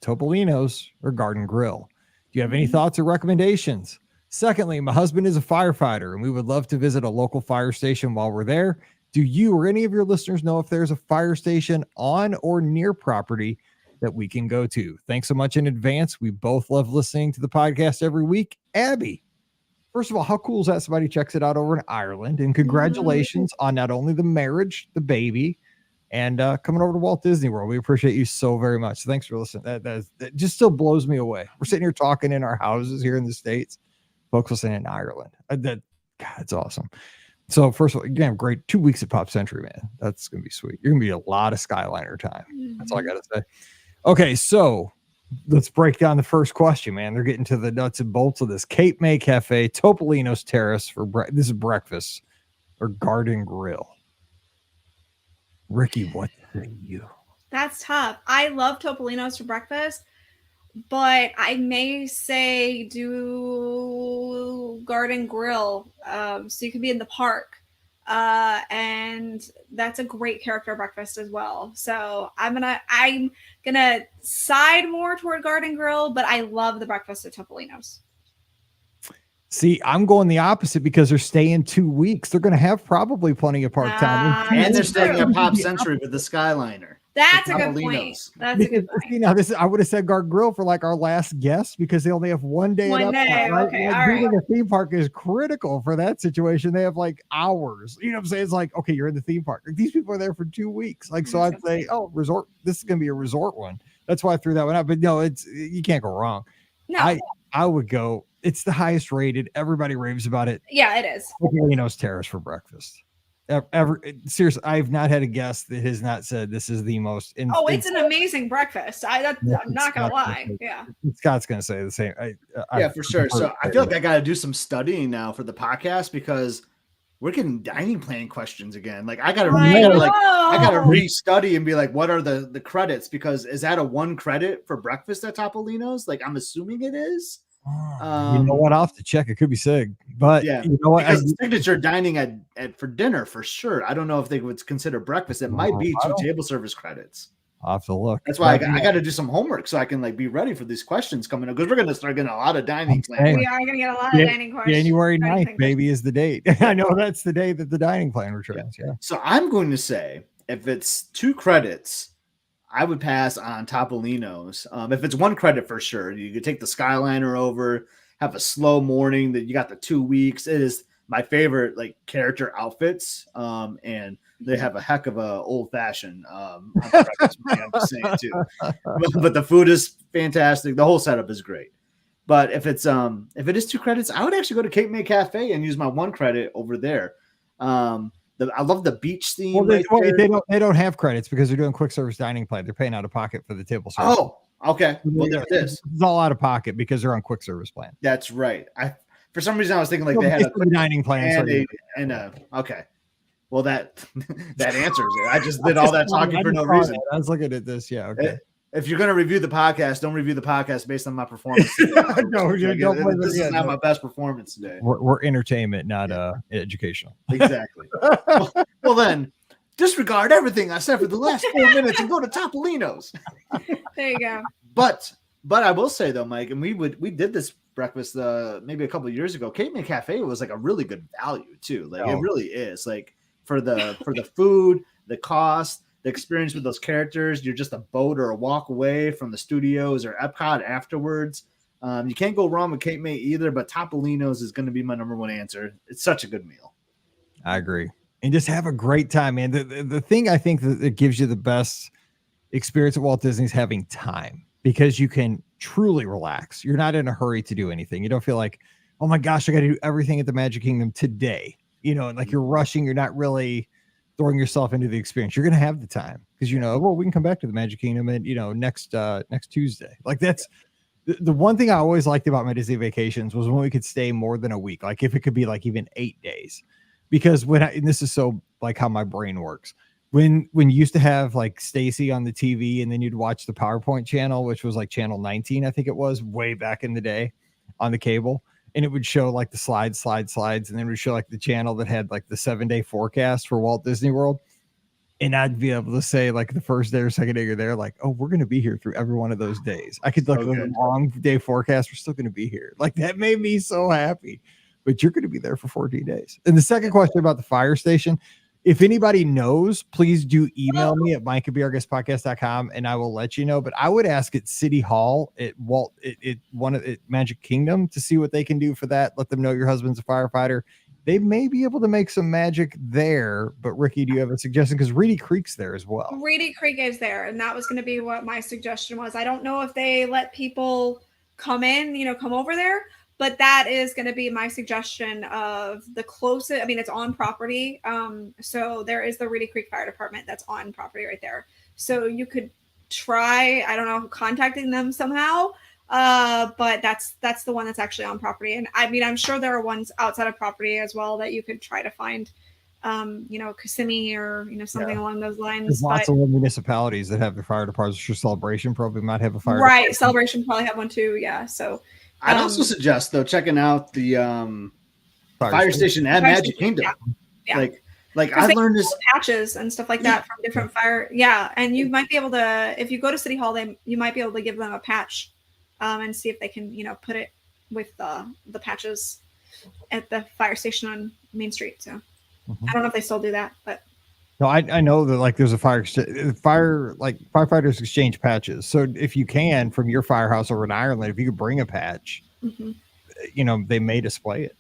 Topolino's, or Garden Grill. Do you have any thoughts or recommendations? Secondly, my husband is a firefighter, and we would love to visit a local fire station while we're there. Do you or any of your listeners know if there's a fire station on or near property that we can go to? Thanks so much in advance. We both love listening to the podcast every week. Abby, first of all, how cool is that somebody checks it out over in Ireland? And congratulations on not only the marriage, the baby, and coming over to Walt Disney World. We appreciate you so very much. Thanks for listening. That just still blows me away. We're sitting here talking in our houses here in the States. Folks listening in Ireland. God, it's awesome. So first of all, you're gonna have great 2 weeks at Pop Century, man. That's gonna be sweet. You're gonna be a lot of Skyliner time. That's all I gotta say. Okay, so let's break down the first question, man. They're getting to the nuts and bolts of this. Cape May Cafe, Topolino's Terrace for this is breakfast, or Garden Grill. Rikki, what say you? That's tough. I love Topolino's for breakfast, but I may say do Garden Grill, so you can be in the park, and that's a great character breakfast as well. So I'm gonna side more toward Garden Grill, but I love the breakfast at Topolino's. See, I'm going the opposite because they're staying 2 weeks. They're going to have probably plenty of park time, and they're staying at Pop Century with the Skyliner. That's a good point. That's a good point. You know, I would have said Garden Grill for like our last guest because they only have 1 day. One day, right? okay, Like, all right. being a theme park is critical for that situation. They have like hours. You know what I'm saying? It's like, okay, you're in the theme park. Like, these people are there for 2 weeks. Like, so I'd say, oh, resort. This is going to be a resort one. That's why I threw that one out. But no, you can't go wrong. No, I would go. It's the highest rated. Everybody raves about it. yeah, it is. Topolino's Terrace for breakfast. Seriously, I've not had a guest that has not said this is the most. It's an amazing breakfast. I'm not gonna lie. Yeah, Scott's gonna say the same. Yeah, for sure. So I feel like I got to do some studying now for the podcast because we're getting dining plan questions again. Like I got to restudy and be like, what are the credits? Because is that a 1 credit for breakfast at Topolino's? Like I'm assuming it is. You know what? I'll have to check. It could be SIG, but yeah, you know what? Signature dining at for dinner for sure. I don't know if they would consider breakfast. It might be 2 table service credits. I'll have to look. That's why I got to do some homework so I can like be ready for these questions coming up because we're going to start getting a lot of dining plans. We are going to get a lot of dining questions. January 9th, baby, is the date. I know that's the day that the dining plan returns. Yeah. So I'm going to say if it's 2 credits, I would pass on Topolino's. If it's 1 credit for sure, you could take the Skyliner over, have a slow morning. That you got the 2 weeks. It is my favorite like character outfits, and they have a heck of a old fashioned. I'm just saying too, but the food is fantastic. The whole setup is great. But if it is 2 credits, I would actually go to Cape May Cafe and use my 1 credit over there. I love the beach theme. Well, they don't have credits because they're doing quick service dining plan. They're paying out of pocket for the table service. Oh, okay. Well, there it is. It's all out of pocket because they're on quick service plan. That's right. For some reason I was thinking like they had a quick dining plan. Okay. Well, that answers it. I just did all that talking for no reason. I was looking at this. Yeah. Okay. If you're going to review the podcast, don't review the podcast based on my performance. No, this is not my best performance today. We're entertainment, not educational. Exactly. well, then disregard everything I said for the last 4 minutes and go to Topolino's. There you go. But I will say though, Mike, and we did this breakfast maybe a couple of years ago. Cape May Cafe was like a really good value too. Like it really is. Like for the food, the cost, the experience with those characters, you're just a boat or a walk away from the studios or Epcot afterwards. You can't go wrong with Cape May either, but Topolino's is going to be my number 1 answer. It's such a good meal. I agree. And just have a great time, man. The thing I think that gives you the best experience at Walt Disney is having time because you can truly relax. You're not in a hurry to do anything. You don't feel like, oh my gosh, I got to do everything at the Magic Kingdom today. You know, like you're rushing. You're not really throwing yourself into the experience. You're going to have the time because, we can come back to the Magic Kingdom and, next Tuesday. Like that's the one thing I always liked about my Disney vacations was when we could stay more than a week. Like if it could be like even 8 days, because and this is so like how my brain works. when you used to have like Stacy on the TV and then you'd watch the PowerPoint channel, which was like channel 19, I think it was way back in the day on the cable. And it would show like the slides. And then it would show like the channel that had like the 7-day forecast for Walt Disney World. And I'd be able to say like the first day or second day you're there, like, oh, we're going to be here through every one of those days. I could look at the long day forecast. We're still going to be here. Like that made me so happy, but you're going to be there for 14 days. And the second question about the fire station, if anybody knows, please do email me at mike@brguestpodcast.com and I will let you know. But I would ask at City Hall at Magic Kingdom to see what they can do for that. Let them know your husband's a firefighter. They may be able to make some magic there. But Rikki, do you have a suggestion? Because Reedy Creek's there as well. Reedy Creek is there, and that was going to be what my suggestion was. I don't know if they let people come over there. But that is going to be my suggestion of the closest. I mean, it's on property. So there is the Reedy Creek Fire Department that's on property right there. So you could try, I don't know, contacting them somehow. But that's the one that's actually on property. And I mean, I'm sure there are ones outside of property as well that you could try to find, Kissimmee or, something along those lines. There's lots of municipalities that have their fire departments. Sure, Celebration probably might have a fire department. Department. Celebration probably have one too. Yeah. So I'd also suggest though checking out the fire station at Magic Kingdom. Yeah. Like I've learned this patches and stuff like that from different fire. Yeah, and you might be able to, if you go to City Hall, you might be able to give them a patch, and see if they can put it with the patches at the fire station on Main Street. So I don't know if they still do that, but. No, I know that like there's a firefighters exchange patches. So if you can from your firehouse over in Ireland, if you could bring a patch, they may display it,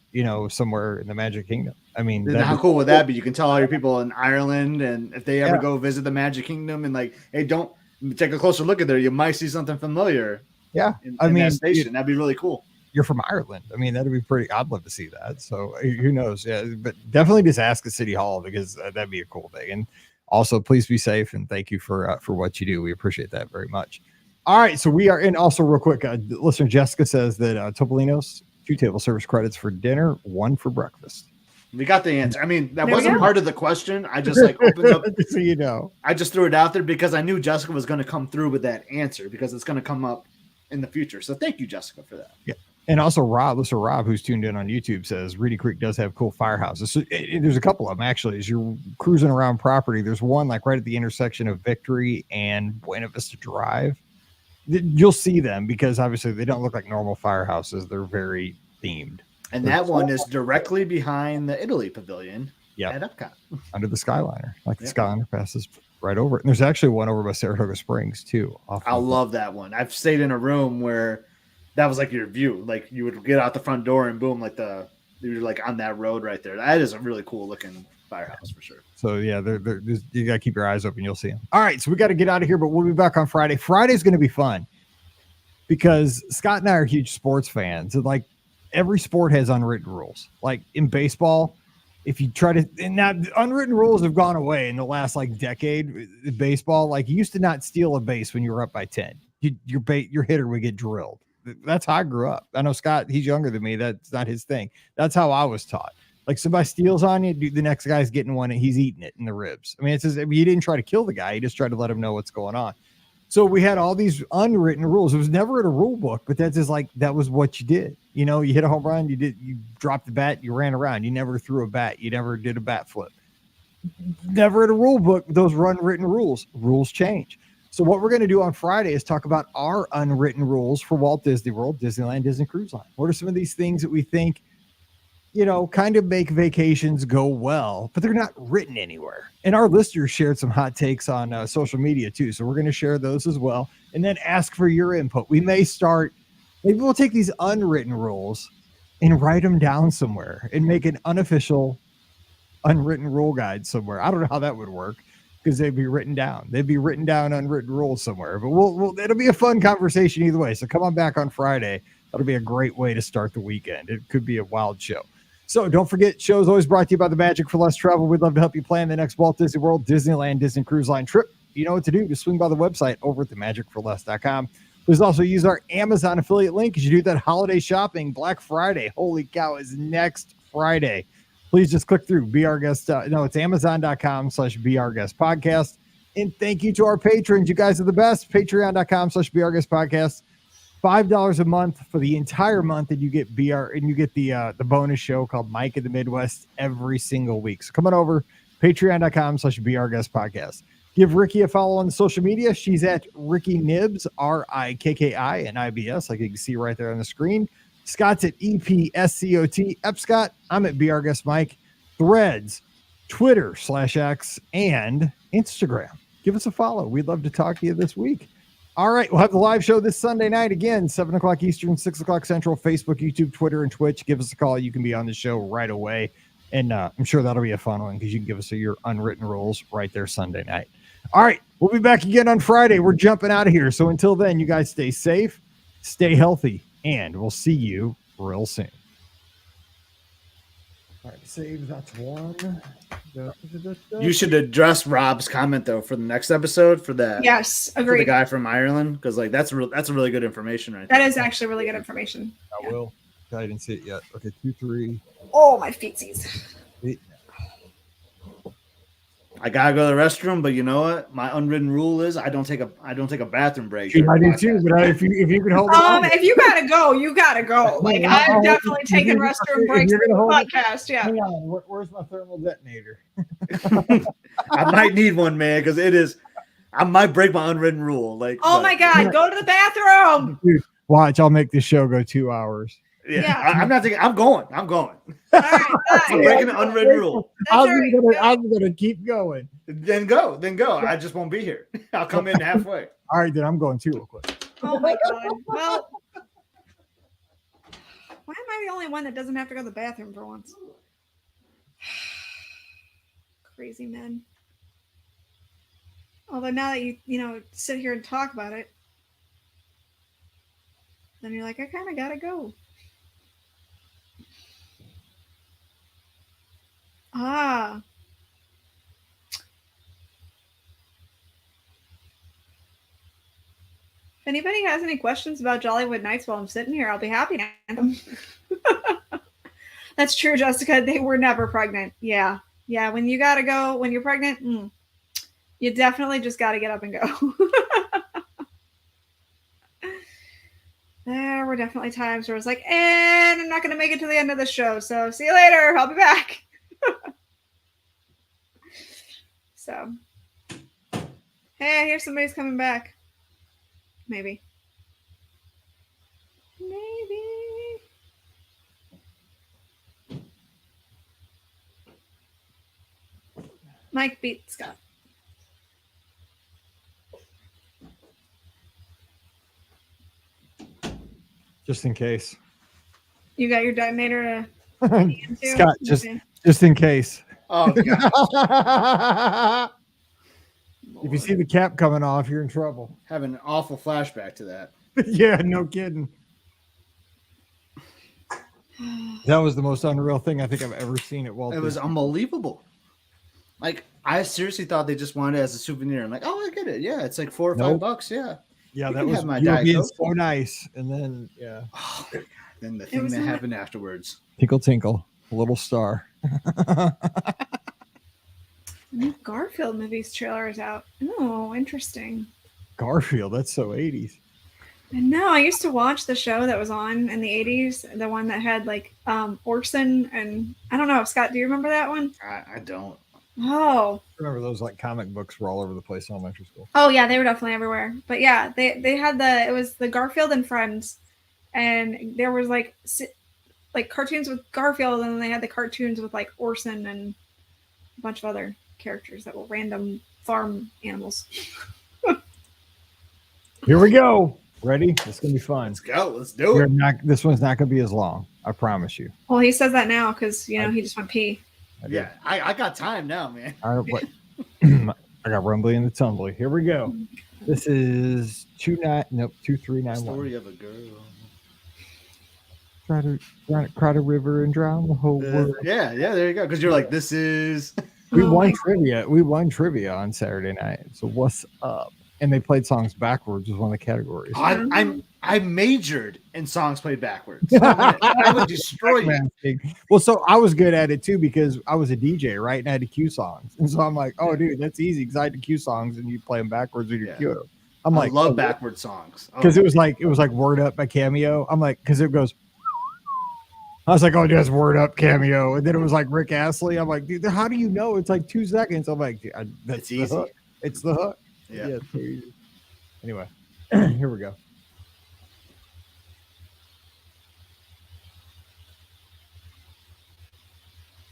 somewhere in the Magic Kingdom. I mean, how cool would that be? You can tell all your people in Ireland, and if they ever go visit the Magic Kingdom, and like, hey, don't take a closer look at there. You might see something familiar. Yeah, in that station. That'd be really cool. You're from Ireland. I mean, that'd be pretty. I'd love to see that. So who knows? Yeah, but definitely just ask at City Hall because that'd be a cool thing. And also, please be safe and thank you for what you do. We appreciate that very much. All right, so we are in. Also, real quick, listener Jessica says that Topolino's 2 table service credits for dinner, 1 for breakfast. We got the answer. I mean, that wasn't part of the question. I just opened up. So I just threw it out there because I knew Jessica was going to come through with that answer because it's going to come up in the future. So thank you, Jessica, for that. Yeah. And also Rob, who's tuned in on YouTube, says Reedy Creek does have cool firehouses. So there's a couple of them actually. As you're cruising around property, there's one like right at the intersection of Victory and Buena Vista Drive. You'll see them because obviously they don't look like normal firehouses. They're very themed. And that one is directly behind the Italy Pavilion at Epcot. Under the Skyliner. Like the Skyliner passes right over it. And there's actually one over by Saratoga Springs too. I love that one. I've stayed in a room where that was like your view. Like you would get out the front door and boom, you're like on that road right there. That is a really cool looking firehouse for sure. So yeah, you got to keep your eyes open. You'll see them. All right. So we got to get out of here, but we'll be back on Friday. Friday's going to be fun because Scott and I are huge sports fans. And like every sport has unwritten rules. Like in baseball, if you try to, and now unwritten rules have gone away in the last like decade. Baseball, like you used to not steal a base when you were up by 10. Your hitter would get drilled. That's how I grew up. I know Scott, he's younger than me. That's not his thing. That's how I was taught. Like somebody steals on you, the next guy's getting one and he's eating it in the ribs. I mean, you didn't try to kill the guy. You just tried to let him know what's going on. So we had all these unwritten rules. It was never in a rule book, but that's just like, that was what you did. You hit a home run, you dropped the bat, you ran around. You never threw a bat. You never did a bat flip. Never in a rule book. Those were unwritten rules. Rules change. So what we're going to do on Friday is talk about our unwritten rules for Walt Disney World, Disneyland, Disney Cruise Line. What are some of these things that we think, kind of make vacations go well, but they're not written anywhere? And our listeners shared some hot takes on social media too. So we're going to share those as well and then ask for your input. Maybe we'll take these unwritten rules and write them down somewhere and make an unofficial unwritten rule guide somewhere. I don't know how that would work, because they'd be written down. They'd be written down unwritten rules somewhere. But it'll be a fun conversation either way. So come on back on Friday. That'll be a great way to start the weekend. It could be a wild show. So don't forget, show's always brought to you by the Magic for Less Travel. We'd love to help you plan the next Walt Disney World, Disneyland, Disney Cruise Line trip. You know what to do. Just swing by the website over at themagicforless.com. Please also use our Amazon affiliate link as you do that holiday shopping. Black Friday, holy cow, is next Friday. please just click through Be Our Guest. No, it's Amazon.com/Be Our Guest Podcast. And thank you to our patrons. You guys are the best. Patreon.com/Be Our Guest Podcast. $5 a month for the entire month, and you get the bonus show called Mike of the Midwest every single week. So come on over, patreon.com/Be Our Guest Podcast. Give Rikki a follow on the social media. She's at Rikki Nibs, RIKKI&IBS, like you can see right there on the screen. Scott's at EPSCOT. Scott, I'm at Be Our Guest Mike. Threads, Twitter/X, and Instagram. Give us a follow. We'd love to talk to you this week. All right, we'll have the live show this Sunday night again, 7 o'clock Eastern, 6 o'clock Central, Facebook, YouTube, Twitter, and Twitch. Give us a call. You can be on the show right away. And I'm sure that'll be a fun one because you can give us your unwritten rules right there Sunday night. All right, we'll be back again on Friday. We're jumping out of here. So until then, you guys stay safe, stay healthy, and we'll see you real soon. All right, save. That's one. You should address Rob's comment though for the next episode for that. Yes, agreed. For the guy from Ireland, because like that's really good information right there. That is actually really good information. I will. I didn't see it yet. Okay, 2, 3. Oh, my feetsies. I gotta go to the restroom, but you know what? My unwritten rule is I don't take a bathroom break. I do too, but if you could hold it if you gotta go, you gotta go. Like I've definitely taken restroom breaks for the podcast. Yeah. Hang on, where's my thermal detonator? I might need one, man, because I might break my unwritten rule. Like, my God, go to the bathroom. Dude, watch, I'll make this show go 2 hours. Yeah. I'm not thinking. I'm going. All right, I'm breaking the unwritten rule. I'm gonna keep going. Then go. I just won't be here. I'll come in halfway. All right, then I'm going too real quick. Oh my God. Well, why am I the only one that doesn't have to go to the bathroom for once? Crazy men. Although now that you sit here and talk about it, then you're like, I kind of gotta go. If anybody has any questions about Jollywood Nights while I'm sitting here, I'll be happy to answer them. That's true, Jessica. They were never pregnant. Yeah. When you gotta go, when you're pregnant, you definitely just gotta get up and go. There were definitely times where I was like, and I'm not gonna make it to the end of the show, so see you later. I'll be back. So, hey, I hear somebody's coming back. Maybe. Mike beat Scott. Just in case. You got your detonator Scott, just in case. Oh, God. If you see the cap coming off, you're in trouble. Having an awful flashback to that. Yeah, no kidding. That was the most unreal thing I think I've ever seen at Walt Disney. It was unbelievable. Like, I seriously thought they just wanted it as a souvenir. I'm like, oh, I get it. Yeah, it's like $4 or $5. Yeah. Yeah, that was my being so nice. And then, yeah. Oh, then the thing that happened afterwards. Tinkle, tinkle, a little star. New Garfield movies trailer is out. Oh, interesting. Garfield, that's so 80s. No, I used to watch the show that was on in the 80s, the one that had like Orson and I don't know, Scott, do you remember that one? I don't. Oh. I remember those like comic books were all over the place in elementary school. Oh yeah, they were definitely everywhere. But yeah, they had it was the Garfield and Friends, and there was like cartoons with Garfield, and then they had the cartoons with like Orson and a bunch of other characters that were random farm animals. Here we go. Ready? It's gonna be fun. Let's go. Let's do it. This one's not gonna be as long. I promise you. Well, he says that now because he just went pee. Yeah, I got time now, man. All right, I got Rumbly and the Tumbly. Here we go. This is 2391. Story of a girl. Cry to river and drown the whole world. Yeah, there you go. Because you're like, this is. We won trivia. We won trivia on Saturday night. So what's up? And they played songs backwards was one of the categories. I majored in songs played backwards. I would destroy you. Well, so I was good at it too because I was a DJ, right? And I had to cue songs. And so I'm like, oh, dude, that's easy because I had to cue songs and you play them backwards when you're cueing them. I love backward songs because it was like Word Up by Cameo. I'm like, because it goes. I was like, oh, that's Word Up Cameo, and then it was like Rick Astley. I'm like, dude, how do you know? It's like 2 seconds. I'm like, that's easy. Hook. It's the hook. Yeah, it's so easy. Anyway, here we go.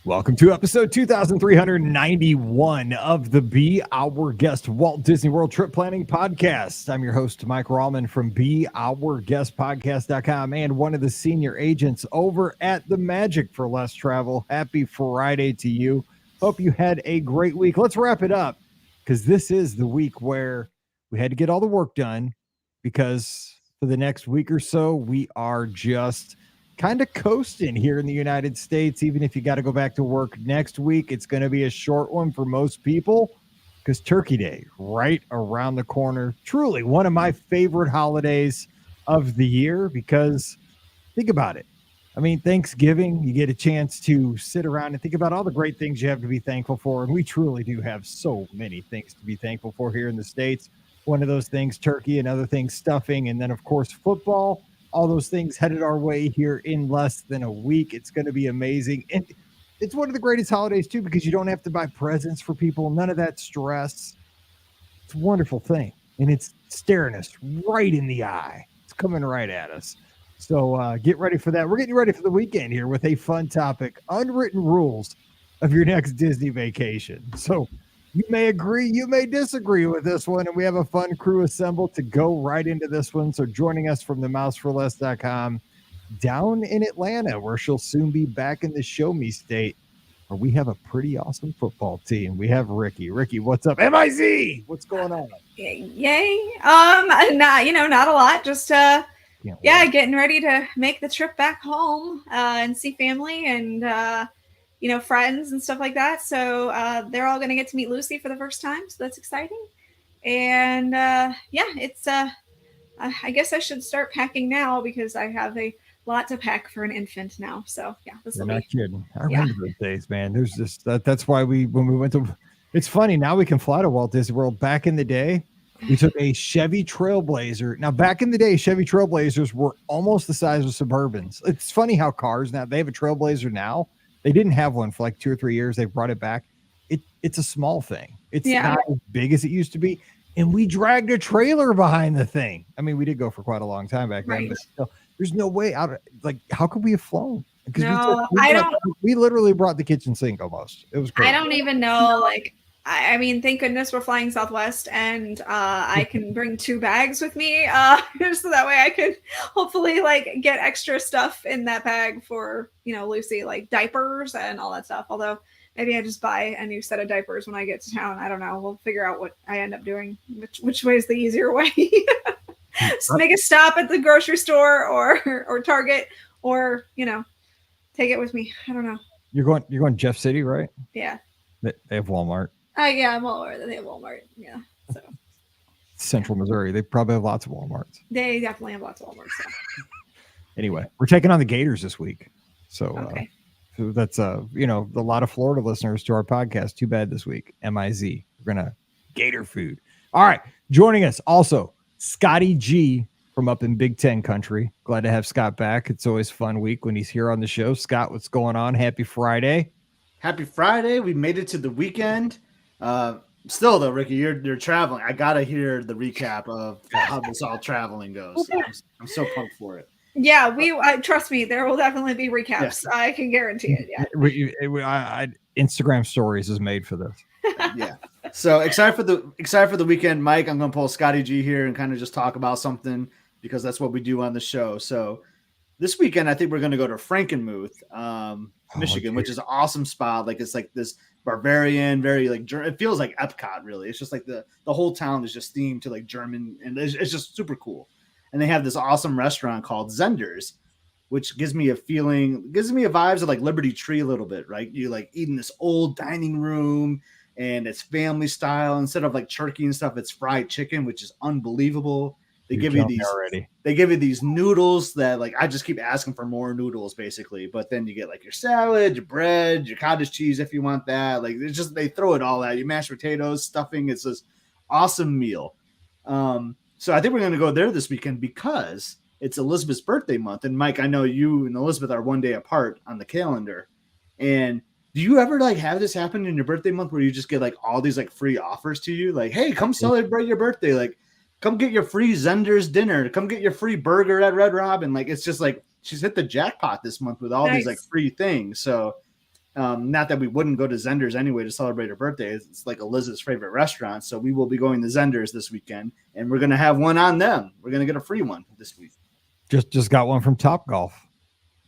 Welcome to episode 2391 of the Be Our Guest Walt Disney World Trip Planning Podcast. I'm your host, Mike Rallman from BeOurGuestPodcast.com and one of the senior agents over at the Magic for Less Travel. Happy Friday to you. Hope you had a great week. Let's wrap it up because this is the week where we had to get all the work done because for the next week or so, we are just kind of coasting here in the United States. Even if you got to go back to work next week, it's going to be a short one for most people because Turkey Day right around the corner. Truly one of my favorite holidays of the year because think about it. I mean, Thanksgiving, you get a chance to sit around and think about all the great things you have to be thankful for. And we truly do have so many things to be thankful for here in the States. One of those things, turkey, and other things, stuffing, and then of course, football. All those things headed our way here in less than a week. It's going to be amazing. And it's one of the greatest holidays, too, because you don't have to buy presents for people. None of that stress. It's a wonderful thing. And it's staring us right in the eye. It's coming right at us. So get ready for that. We're getting ready for the weekend here with a fun topic, unwritten rules of your next Disney vacation. So you may agree, you may disagree with this one, and we have a fun crew assembled to go right into this one. So joining us from the mouseforless.com down in Atlanta, where she'll soon be back in the Show Me State, where we have a pretty awesome football team. We have Rikki. Rikki, what's up? MIZ, what's going on? Yay. Not a lot. Just getting ready to make the trip back home and see family and friends and stuff like that. So they're all going to get to meet Lucy for the first time. So that's exciting. And it's I guess I should start packing now because I have a lot to pack for an infant now. So yeah, You're not kidding. I remember those days, man. There's just that's why when we went to, it's funny. Now we can fly to Walt Disney World. Back in the day, we took a Chevy Trailblazer. Now, back in the day, Chevy Trailblazers were almost the size of Suburbans. It's funny how cars now, they have a Trailblazer now. They didn't have one for like 2 or 3 years. They brought it back. It's a small thing. It's not as big as it used to be. And we dragged a trailer behind the thing. I mean, we did go for quite a long time back then, but still, there's no way out. How could we have flown? No, we literally brought the kitchen sink almost. It was crazy. I don't even know. I mean, thank goodness we're flying Southwest, and I can bring 2 bags with me, so that way I could hopefully get extra stuff in that bag for Lucy, like diapers and all that stuff. Although maybe I just buy a new set of diapers when I get to town. I don't know. We'll figure out what I end up doing. Which way is the easier way? Just make a stop at the grocery store or Target, or take it with me. I don't know. You're going Jeff City, right? Yeah. They have Walmart. Yeah, I'm all aware that they have Walmart. Yeah, so Central Missouri, they probably have lots of Walmarts. They definitely have lots of Walmarts. So. Anyway, we're taking on the Gators this week, so okay. So that's a lot of Florida listeners to our podcast. Too bad this week. MIZ, we're gonna Gator food. All right, joining us also Scotty G from up in Big Ten country. Glad to have Scott back. It's always a fun week when he's here on the show. Scott, what's going on? Happy Friday. Happy Friday. We made it to the weekend. Still though, Rikki, you're traveling. I gotta hear the recap of how this all traveling goes. I'm so pumped for it. Yeah, trust me, there will definitely be recaps. Yeah. I can guarantee it. Yeah, Instagram stories is made for this. Yeah. So excited for the weekend, Mike. I'm gonna pull Scotty G here and kind of just talk about something because that's what we do on the show. So this weekend, I think we're gonna go to Frankenmuth, Michigan, which is an awesome spot. It's like this barbarian, very it feels like Epcot, really. It's just like the whole town is just themed to German, and it's just super cool. And they have this awesome restaurant called Zender's, which gives me vibes of Liberty Tree a little bit, right? You eating this old dining room, and it's family style. Instead of like turkey and stuff, it's fried chicken, which is unbelievable. They give you these noodles that like I just keep asking for more noodles basically, but then you get like your salad, your bread, your cottage cheese if you want that. Like it's just they throw it all at you, mashed potatoes, stuffing. It's this awesome meal. So I think we're gonna go there this weekend because it's Elizabeth's birthday month. And Mike, I know you and Elizabeth are one day apart on the calendar. And do you ever like have this happen in your birthday month where you just get like all these like free offers to you? Like, hey, come celebrate your birthday. Like, come get your free Zender's dinner. Come get your free burger at Red Robin. Like, it's just like she's hit the jackpot this month with all these like free things. So not that we wouldn't go to Zender's anyway to celebrate her birthday. It's like Elizabeth's favorite restaurant. So we will be going to Zender's this weekend and we're going to have one on them. We're going to get a free one this week. Just got one from Top Golf.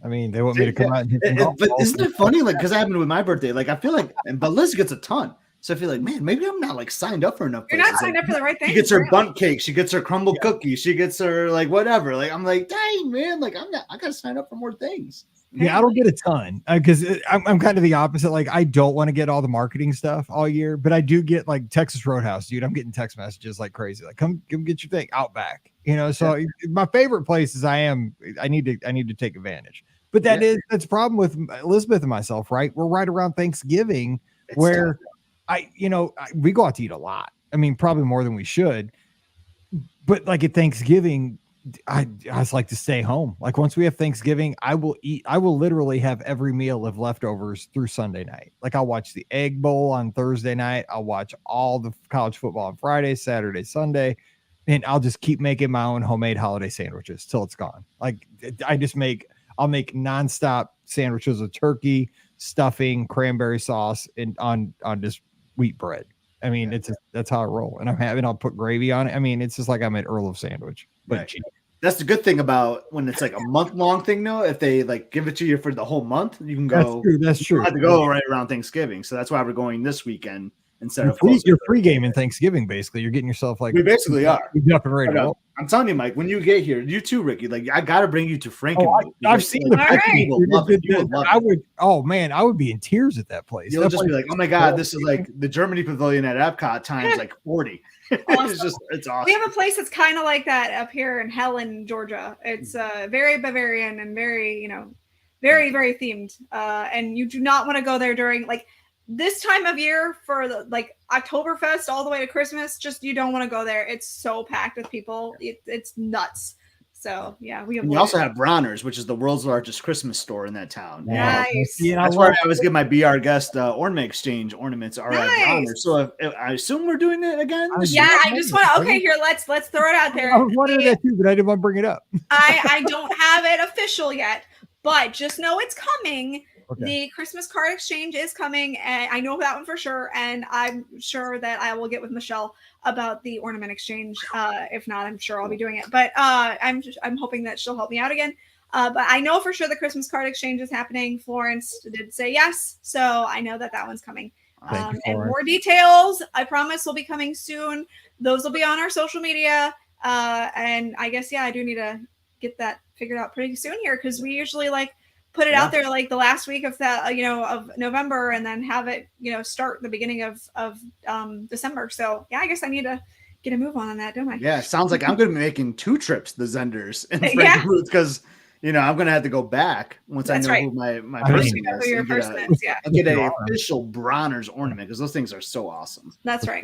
I mean, they want me to come out and hit some golf but balls. Isn't it funny? Like, because I happened with my birthday. Like, I feel like, but Liz gets a ton. So I feel like, man, maybe I'm not like signed up for enough. You're not signed up for the right thing. She gets her bundt cake. She gets her crumble cookie. She gets her like whatever. Like, I'm like, dang, man. Like, I got to sign up for more things. Yeah, I don't get a ton because I'm kind of the opposite. Like, I don't want to get all the marketing stuff all year, but I do get like Texas Roadhouse, dude. I'm getting text messages like crazy. Like, come get your thing Outback, you know. So my favorite places I need to take advantage. But that's the problem with Elizabeth and myself, right? We're right around Thanksgiving where we go out to eat a lot. I mean, probably more than we should. But like at Thanksgiving, I just like to stay home. Like once we have Thanksgiving, I will literally have every meal of leftovers through Sunday night. Like I'll watch the Egg Bowl on Thursday night. I'll watch all the college football on Friday, Saturday, Sunday. And I'll just keep making my own homemade holiday sandwiches till it's gone. Like I'll make nonstop sandwiches of turkey, stuffing, cranberry sauce, and on just wheat bread. I mean, that's how I roll. And I'll put gravy on it. I mean, it's just like I'm an Earl of Sandwich, but cheap. That's the good thing about when it's like a month-long thing, though. If they like give it to you for the whole month, you can go. That's true. You have to go right around Thanksgiving, so that's why we're going this weekend instead of. You're pre-gaming Thanksgiving, basically. You're getting yourself like. We basically are. You're up and ready to go. I'm telling you, Mike. When you get here, you too, Ricky. Like I got to bring you to Frankenmuth. I've seen the I would be in tears at that place. You'll just be like, oh my god, this is like the Germany Pavilion at Epcot times like 40. It's awesome. We have a place that's kind of like that up here in Helen, Georgia. It's very Bavarian and very, very, very themed. And you do not want to go there during like this time of year for the like Oktoberfest all the way to Christmas. Just you don't want to go there. It's so packed with people. It's nuts. So yeah, we also have Bronner's, which is the world's largest Christmas store in that town. Nice. That's where I always get my Be Our Guest ornament exchange ornaments are at Bronner's. So I assume we're doing it again. I just want to. Okay, here let's throw it out there. I was wondering that too, but I didn't want to bring it up. I don't have it official yet, but just know it's coming. Okay. The Christmas card exchange is coming, and I know that one for sure. And I'm sure that I will get with Michelle about the ornament exchange. If not, I'm sure I'll be doing it. But I'm hoping that she'll help me out again. But I know for sure the Christmas card exchange is happening. Florence did say yes, so I know that one's coming. And more details, I promise, will be coming soon. Those will be on our social media. And I guess I do need to get that figured out pretty soon here because we usually put it out there like the last week of that, of November, and then have it, start the beginning of December. So I guess I need to get a move on that, don't I? Yeah, sounds like I'm going to be making 2 trips to Zender's in Frankenmuth because I'm going to have to go back once I know who my person is. Your person is, and get an official Bronner's ornament because those things are so awesome. That's right.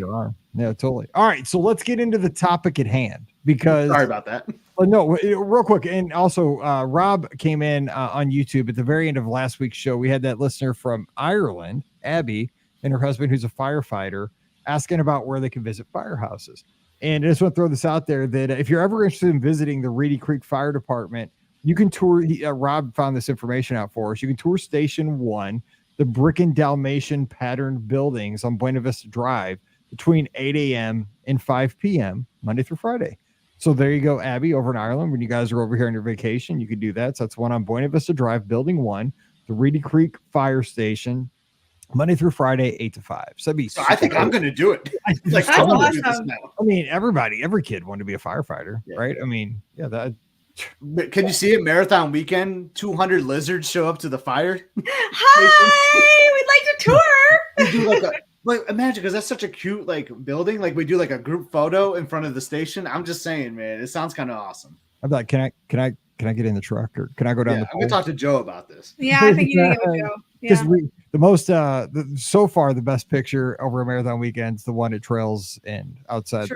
Yeah, totally. All right, so let's get into the topic at hand because sorry about that. No, real quick. And also Rob came in on YouTube at the very end of last week's show. We had that listener from Ireland, Abby, and her husband, who's a firefighter, asking about where they can visit firehouses. And I just want to throw this out there that if you're ever interested in visiting the Reedy Creek Fire Department, you can tour. Rob found this information out for us. You can tour Station 1, the brick and Dalmatian patterned buildings on Buena Vista Drive between 8 a.m. and 5 p.m. Monday through Friday. So there you go, Abby, over in Ireland. When you guys are over here on your vacation, you could do that. So that's one on Buena Vista Drive, Building 1, the Reedy Creek Fire Station, Monday through Friday, 8 to 5. So I think I'm going to do it. That's awesome. I mean, every kid wanted to be a firefighter, right? I mean, that. Can you see it? Marathon weekend, 200 lizards show up to the fire. Hi, we'd like to tour. Like, imagine, because that's such a cute like building. Like, we do like a group photo in front of the station. I'm just saying, man, it sounds kind of awesome. I'm like, can I get in the truck, or can I go down the I'm gonna talk to Joe about this. Yeah, I think you need to go with Joe. Because Yeah. so far the best picture over a marathon weekend's the one at Trails and outside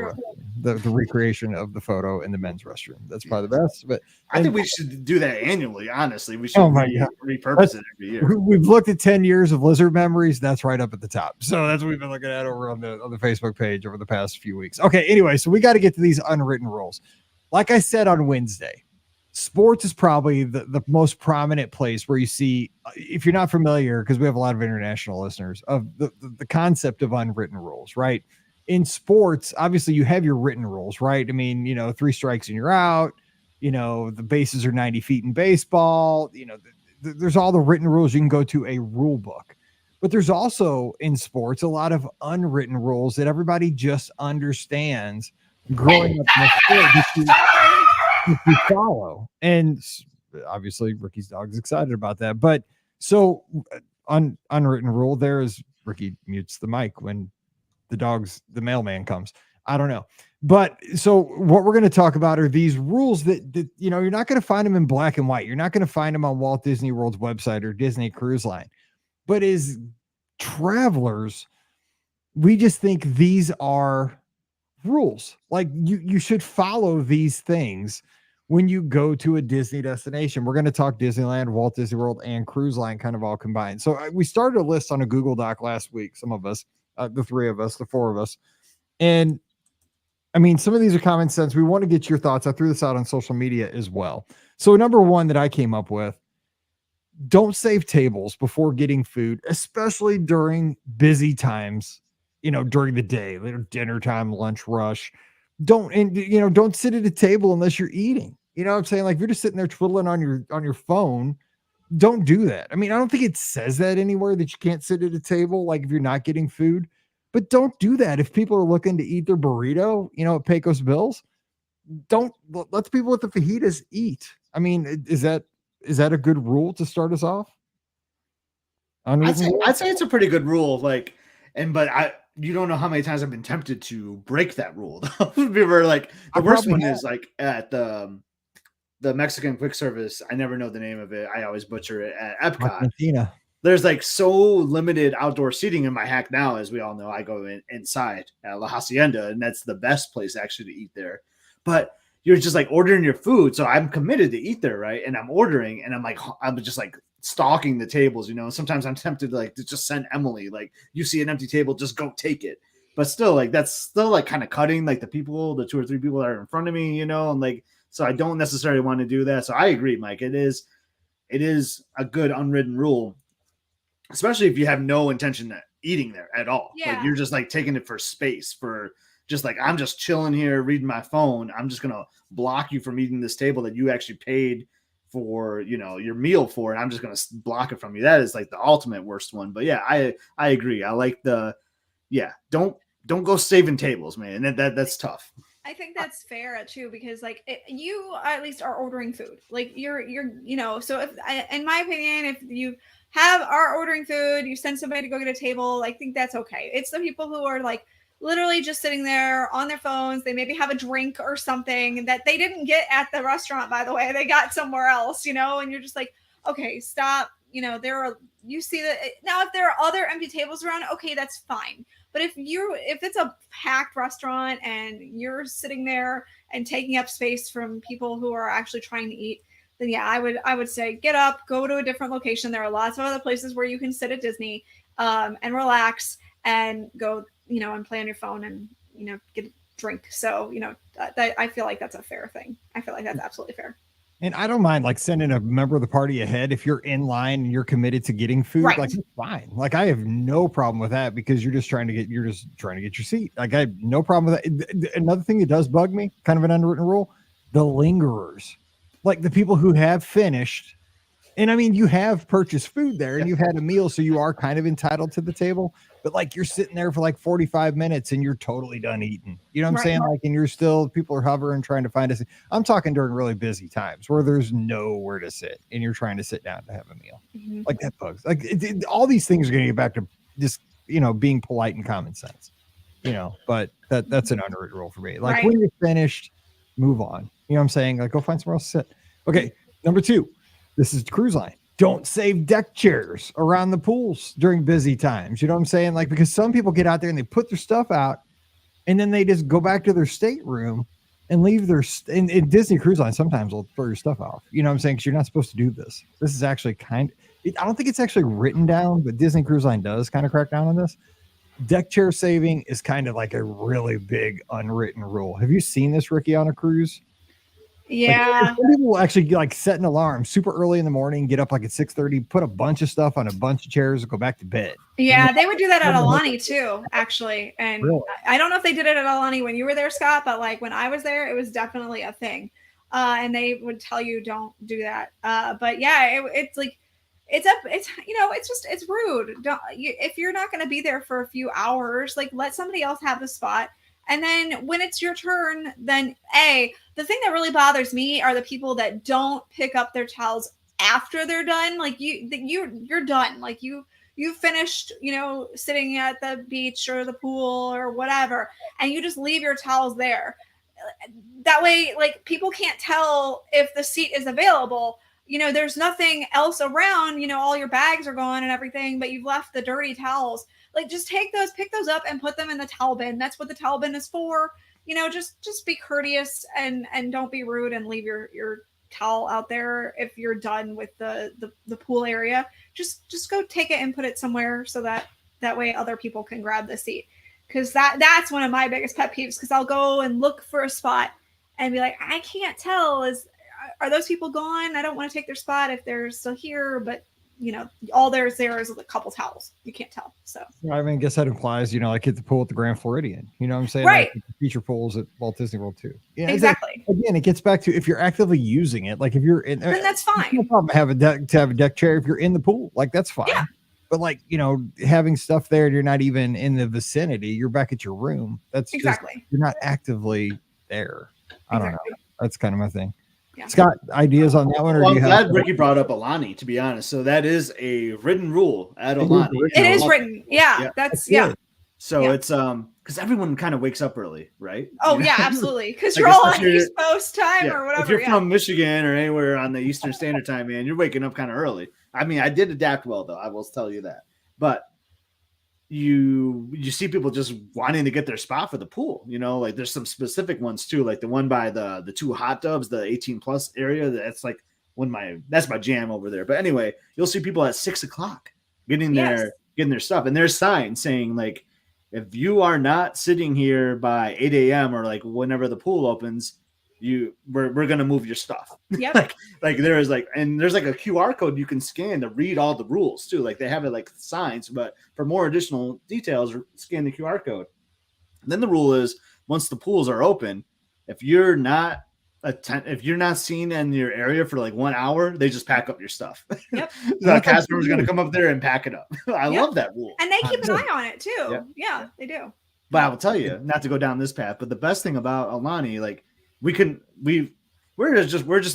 the recreation of the photo in the men's restroom. That's probably the best. But I think we should do that annually. Honestly, we should repurpose it every year. We've looked at 10 years of lizard memories. That's right up at the top. So that's what we've been looking at over on the Facebook page over the past few weeks. Okay, anyway, so we got to get to these unwritten rules. Like I said on Wednesday, sports is probably the most prominent place where you see, if you're not familiar, because we have a lot of international listeners, of the concept of unwritten rules, right? In sports, obviously you have your written rules, right? I mean, 3 strikes and you're out. The bases are 90 feet in baseball. There's all the written rules. You can go to a rule book. But there's also in sports a lot of unwritten rules that everybody just understands growing up in the sport that you follow. And obviously Ricky's dog's excited about that. But so unwritten rule there is Rikki mutes the mic when the mailman comes. I don't know. But so what we're going to talk about are these rules that you're not going to find them in black and white. You're not going to find them on Walt Disney World's website or Disney Cruise Line. But as travelers, we just think these are rules. Like you should follow these things when you go to a Disney destination. We're going to talk Disneyland, Walt Disney World, and Cruise Line kind of all combined. So we started a list on a Google Doc last week, some of us, the 3 of us, the 4 of us. And I mean, some of these are common sense. We want to get your thoughts. I threw this out on social media as well. So number 1 that I came up with, don't save tables before getting food, especially during busy times, during the day, dinner time, lunch rush. Don't sit at a table unless you're eating. You know what I'm saying? Like, if you're just sitting there twiddling on your phone, don't do that. I mean, I don't think it says that anywhere that you can't sit at a table, like if you're not getting food, but don't do that. If people are looking to eat their burrito, at Pecos Bills, don't let the people with the fajitas eat. I mean, is that a good rule to start us off? I'd say it's a pretty good rule. You don't know how many times I've been tempted to break that rule. The worst one is like at the Mexican quick service. I never know the name of it. I always butcher it at Epcot. Argentina. There's like so limited outdoor seating in my hack now. As we all know, I go inside at La Hacienda, and that's the best place actually to eat there. But you're just like ordering your food. So I'm committed to eat there, right? And I'm ordering, and I'm just like stalking the tables, Sometimes I'm tempted to just send Emily, like, you see an empty table, just go take it. But still, like, that's still like kind of cutting like the 2 or 3 people that are in front of me, and like, so I don't necessarily want to do that. So I agree, Mike. It is a good unwritten rule, especially if you have no intention of eating there at all. Yeah. Like, you're just like taking it for space, for just like, I'm just chilling here reading my phone. I'm just gonna block you from eating this table that you actually paid for, your meal for, and I'm just going to block it from you. That is like the ultimate worst one. But yeah, I agree. I like don't go saving tables, man. That's tough. I think that's fair too, because like you at least are ordering food. Like you're so if in my opinion, if you are ordering food, you send somebody to go get a table, I think that's okay. It's the people who are like literally just sitting there on their phones. They maybe have a drink or something that they didn't get at the restaurant, by the way, they got somewhere else, and you're just like, okay, stop. You see that now, if there are other empty tables around, okay, that's fine. But if it's a packed restaurant and you're sitting there and taking up space from people who are actually trying to eat, then yeah, I would say get up, go to a different location. There are lots of other places where you can sit at Disney and relax and go, and play on your phone and, get a drink. So, I feel like that's a fair thing. I feel like that's absolutely fair. And I don't mind like sending a member of the party ahead if you're in line and you're committed to getting food. Right. Like, it's fine. Like, I have no problem with that, because you're just trying to get your seat. Like, I have no problem with that. Another thing that does bug me, kind of an unwritten rule, the lingerers, like the people who have finished. And I mean, you have purchased food there and you've had a meal, so you are kind of entitled to the table, but like you're sitting there for like 45 minutes and you're totally done eating. You know what I'm saying? Like, and you're still, people are hovering, trying to find a. I'm talking during really busy times where there's nowhere to sit and you're trying to sit down to have a meal. Mm-hmm. Like, that bugs. Like, all these things are going to get back to just being polite and common sense, but that's an unwritten rule for me. Like Right. when you're finished, move on. You know what I'm saying? Like go find somewhere else to sit. Okay. Number 2, this is cruise line. Don't save deck chairs around the pools during busy times. You know what I'm saying? Like, because some people get out there and they put their stuff out and then they just go back to their stateroom and leave their, in Disney Cruise Line, sometimes they'll throw your stuff off. You know what I'm saying? Because you're not supposed to do this. This is actually I don't think it's actually written down, but Disney Cruise Line does kind of crack down on this. Deck chair saving is kind of like a really big unwritten rule. Have you seen this, Rikki, on a cruise? Yeah. Like, some people will actually like set an alarm super early in the morning, get up like at 6:30, put a bunch of stuff on a bunch of chairs, and go back to bed. Yeah, they would do that at Alani too, actually. And Really? I don't know if they did it at Alani when you were there, Scott, but like when I was there, it was definitely a thing. And they would tell you don't do that. But yeah, it's like it's rude. If you're not going to be there for a few hours, like let somebody else have the spot. And then when it's your turn, then the thing that really bothers me are the people that don't pick up their towels after they're done. Like you're done. Like you finished, sitting at the beach or the pool or whatever, and you just leave your towels there. That way, like people can't tell if the seat is available. There's nothing else around, all your bags are gone and everything, but you've left the dirty towels. Like just pick those up and put them in the towel bin. That's what the towel bin is for. Just be courteous and don't be rude and leave your towel out there if you're done with the pool area. Just go take it and put it somewhere so that way other people can grab the seat. Because that's one of my biggest pet peeves, because I'll go and look for a spot and be like, I can't tell, are those people gone? I don't want to take their spot if they're still here, but all there is a couple towels. You can't tell. So I mean, I guess that implies, like at the pool at the Grand Floridian. You know what I'm saying? Right. Like feature pools at Walt Disney World too. Yeah, exactly. Again, it gets back to if you're actively using it. Like if you're in, then that's fine. No problem to have a deck chair if you're in the pool. Like that's fine. Yeah. But like having stuff there, you're not even in the vicinity. You're back at your room. That's exactly. Just, you're not actively there. I don't know. That's kind of my thing. Yeah. Scott, ideas on that one? Or I'm glad Rikki brought up Alani, to be honest. So that is a written rule at Alani. It is written. Yeah. That's So it's because everyone kind of wakes up early, right? Oh yeah, absolutely. Because you're all on East Coast time or whatever. If you're from Michigan or anywhere on the Eastern Standard Time, man, you're waking up kind of early. I mean, I did adapt well though. I will tell you that. But you see people just wanting to get their spot for the pool, like there's some specific ones too, like the one by the 2 hot tubs, the 18+ area. That's like that's my jam over there. But anyway, you'll see people at 6 o'clock getting their stuff, and there's signs saying like, if you are not sitting here by 8 a.m. or like whenever the pool opens, we're gonna move your stuff. Yep. like there is and there's like a QR code you can scan to read all the rules too. Like they have it like signs, but for more additional details, scan the QR code. And then the rule is once the pools are open, if you're not seen in your area for like 1 hour, they just pack up your stuff. Yep. The cast member's gonna come up there and pack it up. I love that rule. And they keep an eye on it too. Yep. Yeah, they do. But I will tell you, not to go down this path, but the best thing about Alani, like we're just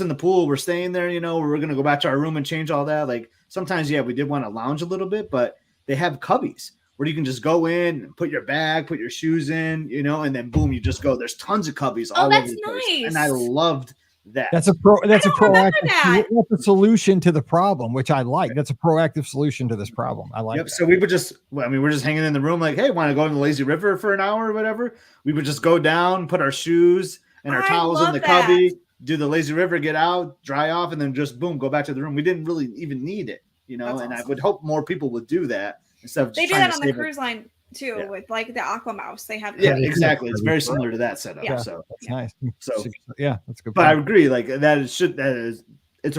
in the pool, we're staying there, we're gonna go back to our room and change all that. Like sometimes, we did want to lounge a little bit, but they have cubbies where you can just go in and put your bag, put your shoes in, and then boom, you just go. There's tons of cubbies all over the place. Nice. And I loved that. That's a proactive. That's a solution to the problem, which I like. That's a proactive solution to this problem. I like. Yep. That. So we're just hanging in the room, like, hey, want to go in the lazy river for an hour or whatever? We would just go down, put our shoes and our towels in the cubby, do the lazy river, get out, dry off, and then just boom, go back to the room. We didn't really even need it, That's and awesome. I would hope more people would do that instead of just they do that on the cruise line too, with like the Aqua Mouse. They have exactly. It's very similar to that setup. Yeah. So that's nice. So that's a good. But I agree, like it's a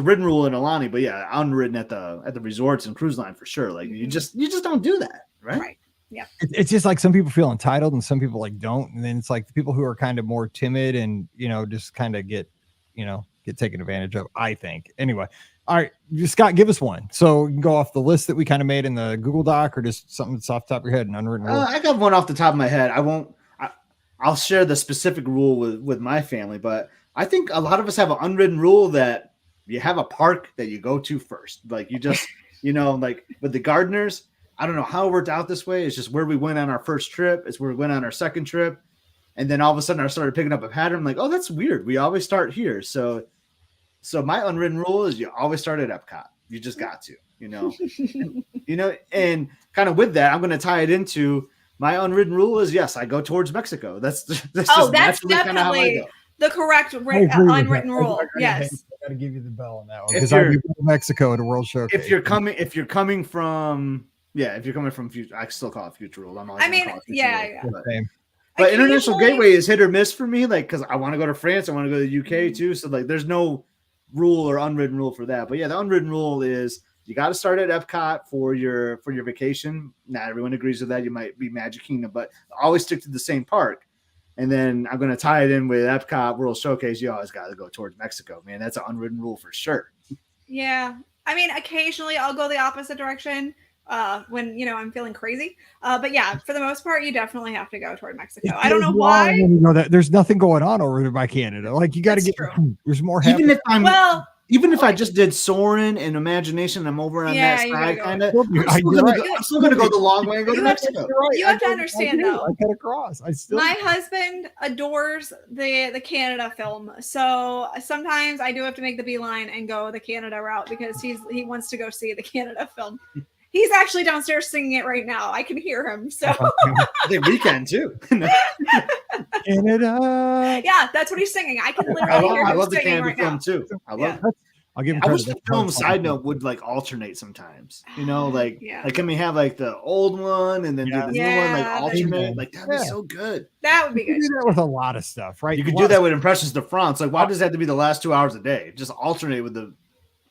written rule in Alani, but unwritten at the resorts and cruise line for sure. Like you just don't do that, right? Yeah. It's just like some people feel entitled and some people like don't, and then it's like the people who are kind of more timid and just kind of get taken advantage of, I think. Anyway, all right, Scott, give us one. So you can go off the list that we kind of made in the Google Doc, or just something that's off the top of your head, an unwritten rule. I got one off the top of my head. I'll share the specific rule with my family, but I think a lot of us have an unwritten rule that you have a park that you go to first. Like you just, like with the gardeners, I don't know how it worked out this way. It's just where we went on our first trip. It's where we went on our second trip. And then all of a sudden I started picking up a pattern. I'm like, oh, that's weird. We always start here. So my unwritten rule is you always start at Epcot. You just got to, and kind of with that, I'm going to tie it into my unwritten rule is yes, I go towards Mexico. That's definitely the correct unwritten rule. Yes. I got to give you the bell on that one because I go to Mexico to World Showcase. If you're coming from Future, I still call it Future Rule. But International Gateway is hit or miss for me, like because I want to go to France, I want to go to the UK too. So like, there's no rule or unwritten rule for that. But yeah, the unwritten rule is you got to start at Epcot for your vacation. Not everyone agrees with that. You might be Magic Kingdom, but always stick to the same park. And then I'm going to tie it in with Epcot World Showcase. You always got to go towards Mexico, man. That's an unwritten rule for sure. Yeah, I mean, occasionally I'll go the opposite direction. When I'm feeling crazy, but yeah, for the most part, you definitely have to go toward Mexico. I don't know why. That there's nothing going on over there by Canada. Like you got to get. There's more. Even if I just did Soarin' and Imagination, I'm over on that side kind of. I'm still gonna go the long way and go to Mexico. You have to understand though. I cut across. My husband adores the Canada film, so sometimes I do have to make the beeline and go the Canada route because he wants to go see the Canada film. He's actually downstairs singing it right now. I can hear him. So I think we can too. Canada. Yeah, that's what he's singing. I can literally hear him love singing the right film now. Too. I love it. I'll give him I wish the film side note would like alternate sometimes. Like can we have like the old one and then do the new one like alternate? Like that'd be so good. That would be good. You do that with a lot of stuff, right? You could do that with Impressions de France. Like why does it have to be the last 2 hours a day? Just alternate with the.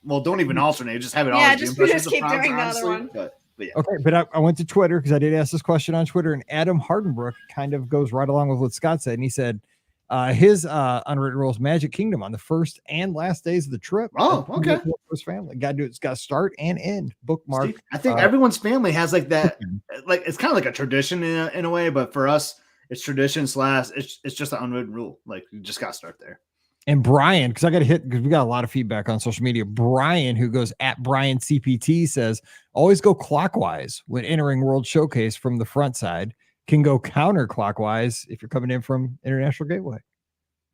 Well, don't even alternate. Just have it all. Yeah, just keep doing the other one. But yeah. Okay, but I went to Twitter because I did ask this question on Twitter, and Adam Hardenbrook kind of goes right along with what Scott said, and he said his unwritten rules Magic Kingdom on the first and last days of the trip. Oh, okay. His family got to do it. It's got to start and end. Bookmark. Steve, I think everyone's family has like that. Like it's kind of like a tradition in a way, but for us, it's tradition / it's just an unwritten rule. Like you just got to start there. And Brian, because I got to hit because we got a lot of feedback on social media. Brian, who goes at Brian CPT, says always go clockwise when entering World Showcase from the front side. Can go counterclockwise if you're coming in from International Gateway.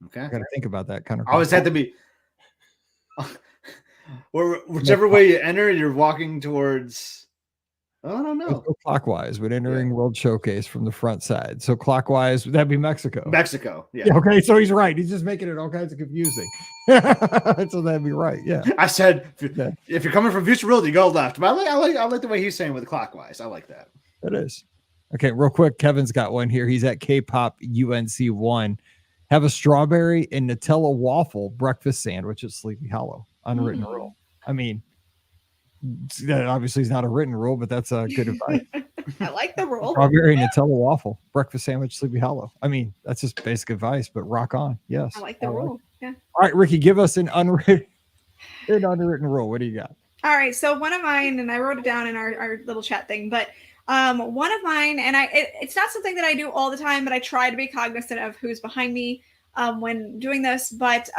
Okay, I got to think about that. Always have to be whichever way you enter, you're walking towards. I don't know. Go clockwise when entering World Showcase from the front side. So clockwise, that'd be Mexico. Yeah. Okay, so he's right. He's just making it all kinds of confusing. So that'd be right. Yeah. I said if you're coming from Future World, you go left. But I like the way he's saying with clockwise. I like that. It is. Okay, real quick. Kevin's got one here. He's at K-Pop UNC1. Have a strawberry and Nutella waffle breakfast sandwich at Sleepy Hollow. Unwritten rule. I mean, that obviously is not a written rule, but that's a good advice. I like the rule. Strawberry Nutella waffle breakfast sandwich, Sleepy Hollow. I mean, that's just basic advice, but rock on. Yes, I like the rule. Yeah. All right, Rikki, give us an unwritten rule. What do you got? All right, so one of mine, and I wrote it down in our little chat thing, but one of mine, and it's not something that I do all the time, but I try to be cognizant of who's behind me when doing this. But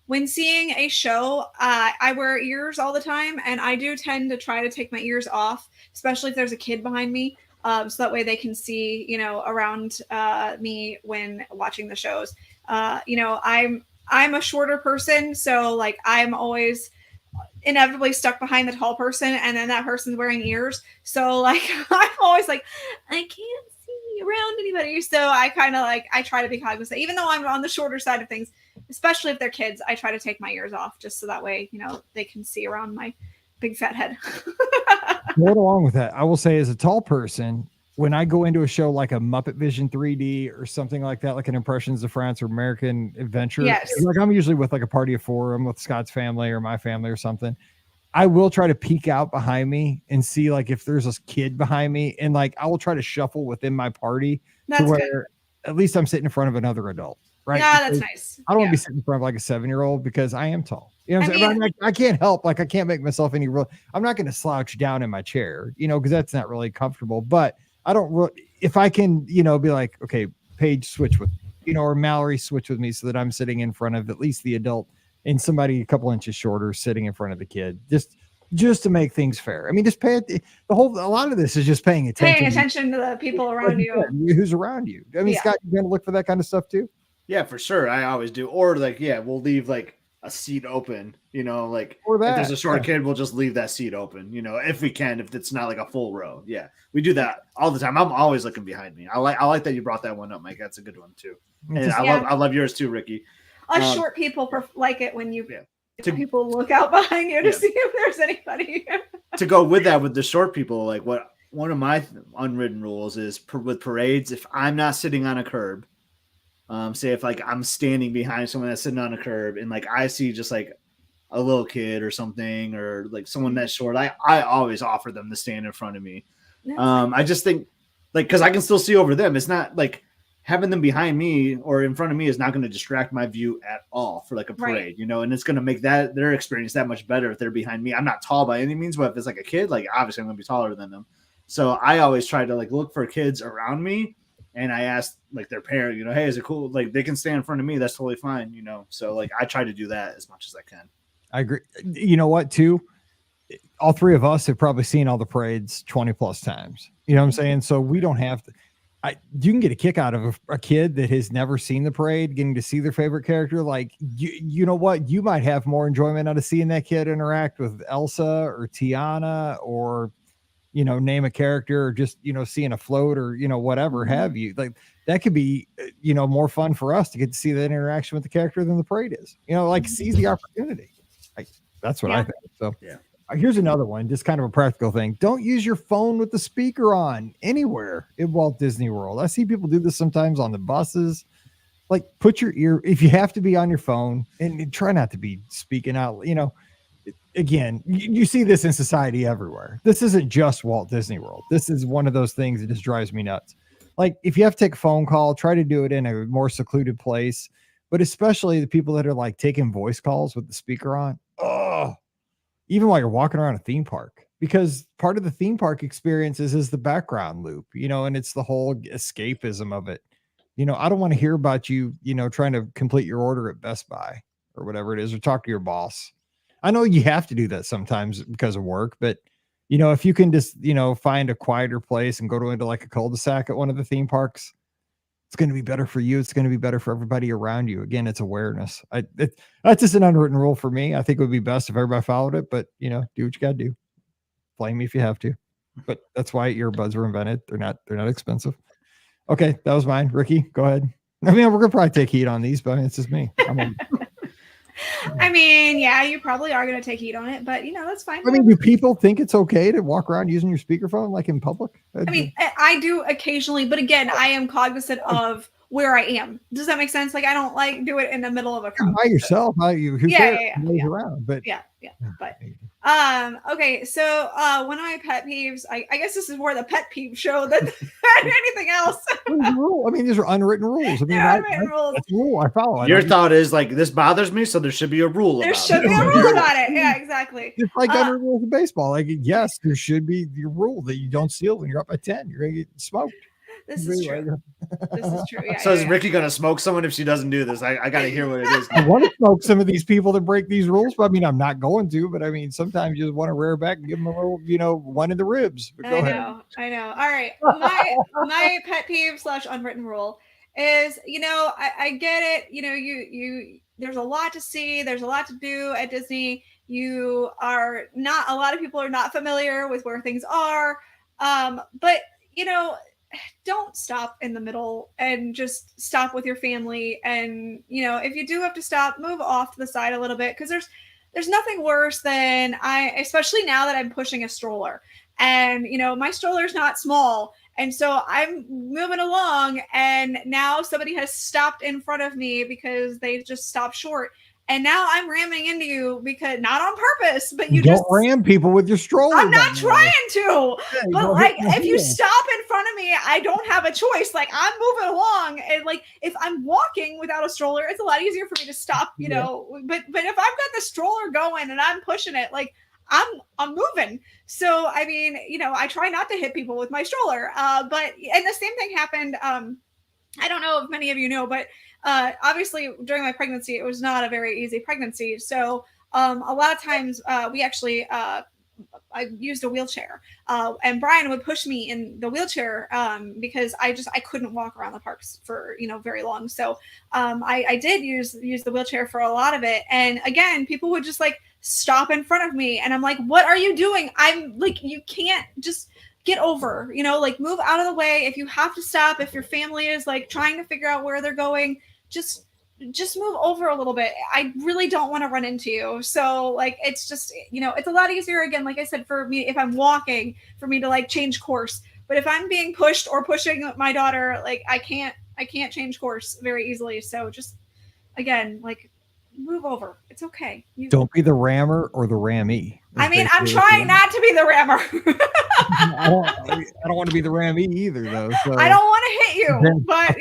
when seeing a show, I wear ears all the time, and I do tend to try to take my ears off, especially if there's a kid behind me, so that way they can see, around me when watching the shows. I'm a shorter person, so like I'm always inevitably stuck behind the tall person, and then that person's wearing ears. So like I'm always like, I can't see around anybody. So I kind of I try to be cognizant, even though I'm on the shorter side of things. Especially if they're kids, I try to take my ears off just so that way, they can see around my big fat head. Right along with that, I will say as a tall person, when I go into a show like a Muppet Vision 3D or something like that, like an Impressions de France or American Adventure, like I'm usually with like a party of 4, I'm with Scott's family or my family or something. I will try to peek out behind me and see like if there's a kid behind me, and like I will try to shuffle within my party to where at least I'm sitting in front of another adult. Right. Yeah, that's nice. I don't want to be sitting in front of like a 7-year-old because I am tall. You know what I'm saying? I can't help, I can't make myself any real. I'm not going to slouch down in my chair, because that's not really comfortable. But I don't if I can, be like, okay, Paige, switch with me, or Mallory, switch with me so that I'm sitting in front of at least the adult and somebody a couple inches shorter sitting in front of the kid. Just just to make things fair. I mean, just a lot of this is just paying attention to the people around you. Who's around you. I mean, Scott, you're going to look for that kind of stuff too? Yeah, for sure. I always do. Or we'll leave a seat open, if there's a short kid, we'll just leave that seat open, if we can, if it's not a full row. Yeah, we do that all the time. I'm always looking behind me. I like that you brought that one up, Mike. That's a good one too. And I love yours too, Rikki. Short people like it when people look out behind you to see if there's anybody. To go with that, with the short people, one of my unwritten rules is with parades, if I'm not sitting on a curb, say if I'm standing behind someone that's sitting on a curb and I see just a little kid or something, or someone that's short, I always offer them to stand in front of me. I just think because I can still see over them. It's not having them behind me or in front of me is not going to distract my view at all for a parade, and it's going to make their experience that much better if they're behind me. I'm not tall by any means, but if it's a kid, obviously I'm going to be taller than them. So I always try to look for kids around me. And I asked their parent, hey, is it cool? They can stand in front of me. That's totally fine. So I try to do that as much as I can. I agree. You know what, too? All three of us have probably seen all the parades 20 plus times. You know what I'm saying? So we don't have to, you can get a kick out of a kid that has never seen the parade, getting to see their favorite character. You know what? You might have more enjoyment out of seeing that kid interact with Elsa or Tiana or, name a character, or just, seeing a float or, whatever have you. That could be, more fun for us to get to see that interaction with the character than the parade is, seize the opportunity. That's what I think. So here's another one, just kind of a practical thing. Don't use your phone with the speaker on anywhere in Walt Disney World. I see people do this sometimes on the buses. Put your ear, if you have to be on your phone, and try not to be speaking out, again, you see this in society everywhere. This isn't just Walt Disney World. This is one of those things that just drives me nuts. If you have to take a phone call, try to do it in a more secluded place, but especially the people that are taking voice calls with the speaker on. Oh, even while you're walking around a theme park, because part of the theme park experience is the background loop, and it's the whole escapism of it. I don't want to hear about you, trying to complete your order at Best Buy or whatever it is, or talk to your boss. I know you have to do that sometimes because of work, but if you can just, find a quieter place and go into a cul-de-sac at one of the theme parks, it's going to be better for you. It's going to be better for everybody around you. Again, it's awareness. That's just an unwritten rule for me. I think it would be best if everybody followed it, but do what you got to do. Blame me if you have to, but that's why earbuds were invented. They're not expensive. Okay. That was mine. Rikki, go ahead. I mean, we're going to probably take heat on these, but it's just me. You probably are going to take heat on it, but that's fine. I mean, do people think it's okay to walk around using your speakerphone in public? I do occasionally, but again, I am cognizant of where I am. Does that make sense? I don't do it in the middle of a crowd. By yourself, who cares? Around, but but okay. So one of my pet peeves, I guess this is more the pet peeve show than anything else. I mean, these are unwritten rules. I mean, unwritten rules. That's a rule I follow. Your thought is this bothers me, so there should be a rule. There should be a rule about it. Yeah, exactly. It's unwritten rules of baseball. Yes, there should be the rule that you don't steal when you're up by 10. You're gonna get smoked. This is true. This is true. Yeah, so is Rikki gonna smoke someone if she doesn't do this? I got to hear what it is. I want to smoke some of these people that break these rules, but I'm not going to. But sometimes you just want to rear back and give them a little, one in the ribs. But I know. All right, my pet peeve / unwritten rule is, I get it. You there's a lot to see. There's a lot to do at Disney. A lot of people are not familiar with where things are, but don't stop in the middle and just stop with your family. And, if you do have to stop, move off to the side a little bit. Cause there's nothing worse than especially now that I'm pushing a stroller and, my stroller is not small. And so I'm moving along and now somebody has stopped in front of me because they just stopped short. And now I'm ramming into you because not on purpose, but you don't ram people with your stroller. I'm not trying to, but if you stop in front of me, I don't have a choice. I'm moving along, and if I'm walking without a stroller, it's a lot easier for me to stop. But if I've got the stroller going and I'm pushing it, I'm moving. So I try not to hit people with my stroller. And the same thing happened. I don't know if many of you know, but obviously during my pregnancy, it was not a very easy pregnancy. So a lot of times we actually I used a wheelchair, and Brian would push me in the wheelchair because I couldn't walk around the parks for very long. So I did use the wheelchair for a lot of it. And again, people would just like stop in front of me, and I'm like, what are you doing? I'm like, you can't just get over, like move out of the way. If you have to stop, if your family is like trying to figure out where they're going, just move over a little bit. I really don't want to run into you. So like, it's just, it's a lot easier, again, like I said, for me, if I'm walking, for me to like change course. But if I'm being pushed or pushing my daughter, like I can't change course very easily. So just, again, like move over. It's okay. Don't be the rammer or the rammee. I mean, I'm trying not to be the rammer. I don't want to be the rammee either, though. So. I don't want to hit you, but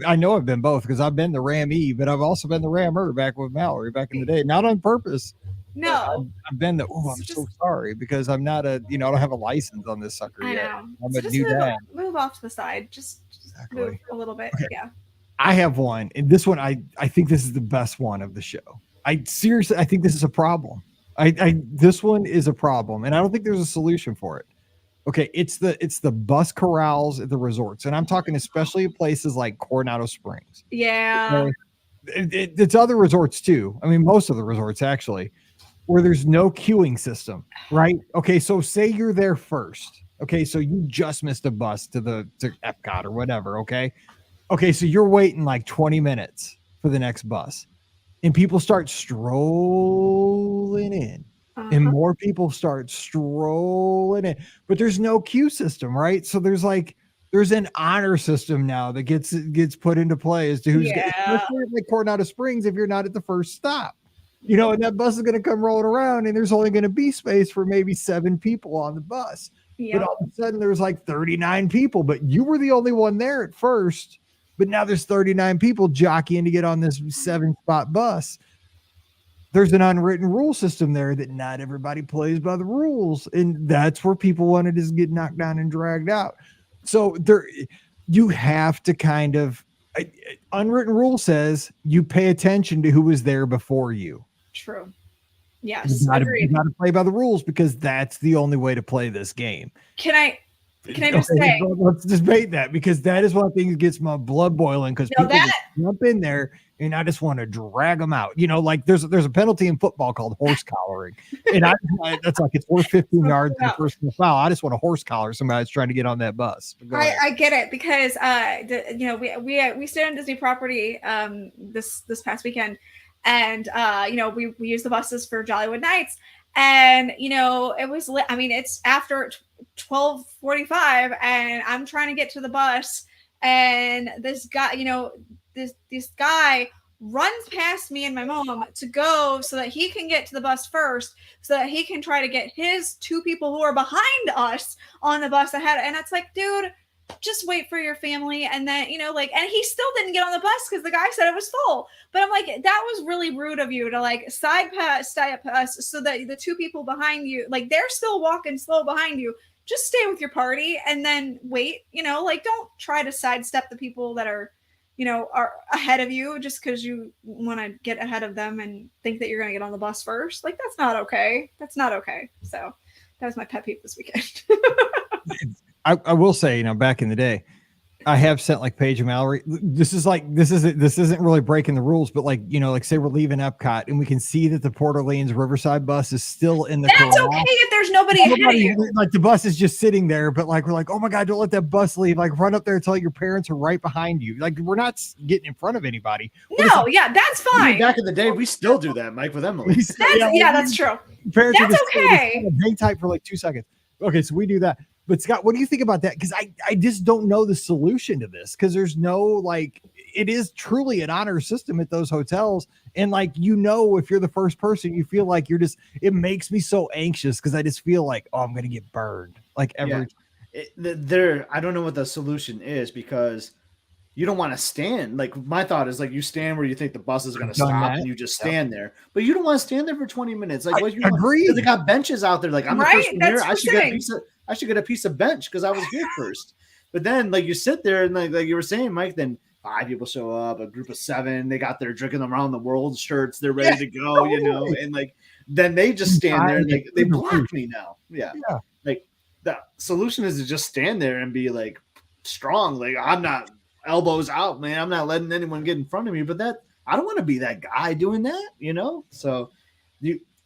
I know I've been both, because I've been the rammee, but I've also been the rammer back with Mallory back in the day, not on purpose. No, I've been the. Oh, I'm so sorry, because I'm not a. I don't have a license on this sucker yet. I know. I'm so a just new dad. Move off to the side. Just Exactly. move a little bit. Okay. Yeah. I have one, and this one I think this is the best one of the show. I think this is a problem. This one is a problem, and I don't think there's a solution for it. Okay, it's the bus corrals at the resorts, and I'm talking especially at places like Coronado Springs. Yeah. It's other resorts too. I mean, most of the resorts actually, where there's no queuing system, right? Okay, so say you're there first. Okay, so you just missed a bus to Epcot or whatever. Okay, so you're waiting like 20 minutes for the next bus, and people start strolling in, and more people start strolling in, but there's no queue system, right? So there's an honor system now that gets put into play as to who's especially like Coronado Springs if you're not at the first stop, and that bus is going to come rolling around, and there's only going to be space for maybe 7 people on the bus. But all of a sudden there's like 39 people, but you were the only one there at first. But now there's 39 people jockeying to get on this 7-spot bus. There's an unwritten rule system there that not everybody plays by the rules. And that's where people want to just get knocked down and dragged out. So you have to kind of, unwritten rule says you pay attention to who was there before you. True. Yes. You got to play by the rules, because that's the only way to play this game. Can I just say, let's debate that, because that is one of the things that gets my blood boiling, because people just jump in there and I just want to drag them out. Like there's a penalty in football called horse collaring, and that's like it's worth 15 yards in the personal foul. I just want to horse collar somebody that's trying to get on that bus. I get it, because we stayed on Disney property this past weekend, and we used the buses for Jollywood Nights. And it was lit. I mean, it's after 12:45, and I'm trying to get to the bus, and this guy, this guy runs past me and my mom to go so that he can get to the bus first, so that he can try to get his 2 people who are behind us on the bus ahead. And it's like, dude, just wait for your family. And then, and he still didn't get on the bus because the guy said it was full. But I'm like, that was really rude of you to like side pass so that the 2 people behind you, like they're still walking slow behind you. Just stay with your party and then wait, don't try to sidestep the people that are ahead of you just because you want to get ahead of them and think that you're going to get on the bus first. Like, that's not okay. So that was my pet peeve this weekend. I will say, back in the day, I have sent like Paige and Mallory. This isn't really breaking the rules, but like say we're leaving Epcot and we can see that the Port Orleans Riverside bus is still in the. That's corral. Okay if there's nobody ahead of you. Like the bus is just sitting there, but like we're like, oh my god, don't let that bus leave. Like run up there and tell your parents are right behind you. Like we're not getting in front of anybody. No, that's fine. Back in the day, we still do that, Mike, with Emily. That's true. Parents that's okay. Hang tight for like 2 seconds. Okay, so we do that. But Scott, what do you think about that? Because I just don't know the solution to this, because there's no it is truly an honor system at those hotels. And if you're the first person, you feel like it makes me so anxious because I just feel like, oh, I'm going to get burned. Like every I don't know what the solution is, because you don't want to stand. Like my thought is like you stand where you think the bus is going to stop and you just stand there, but you don't want to stand there for 20 minutes. Like what you agree. They got benches out there. Like I'm the first one here. I should get a piece of bench because I was here first. But then like you sit there and like you were saying, Mike, then 5 people show up, a group of 7, they got their drinking around the world shirts. They're ready to go, and like then they just stand there and they block me now. Yeah. Like the solution is to just stand there and be like strong. Like I'm not elbows out, man. I'm not letting anyone get in front of me. But I don't want to be that guy doing that, So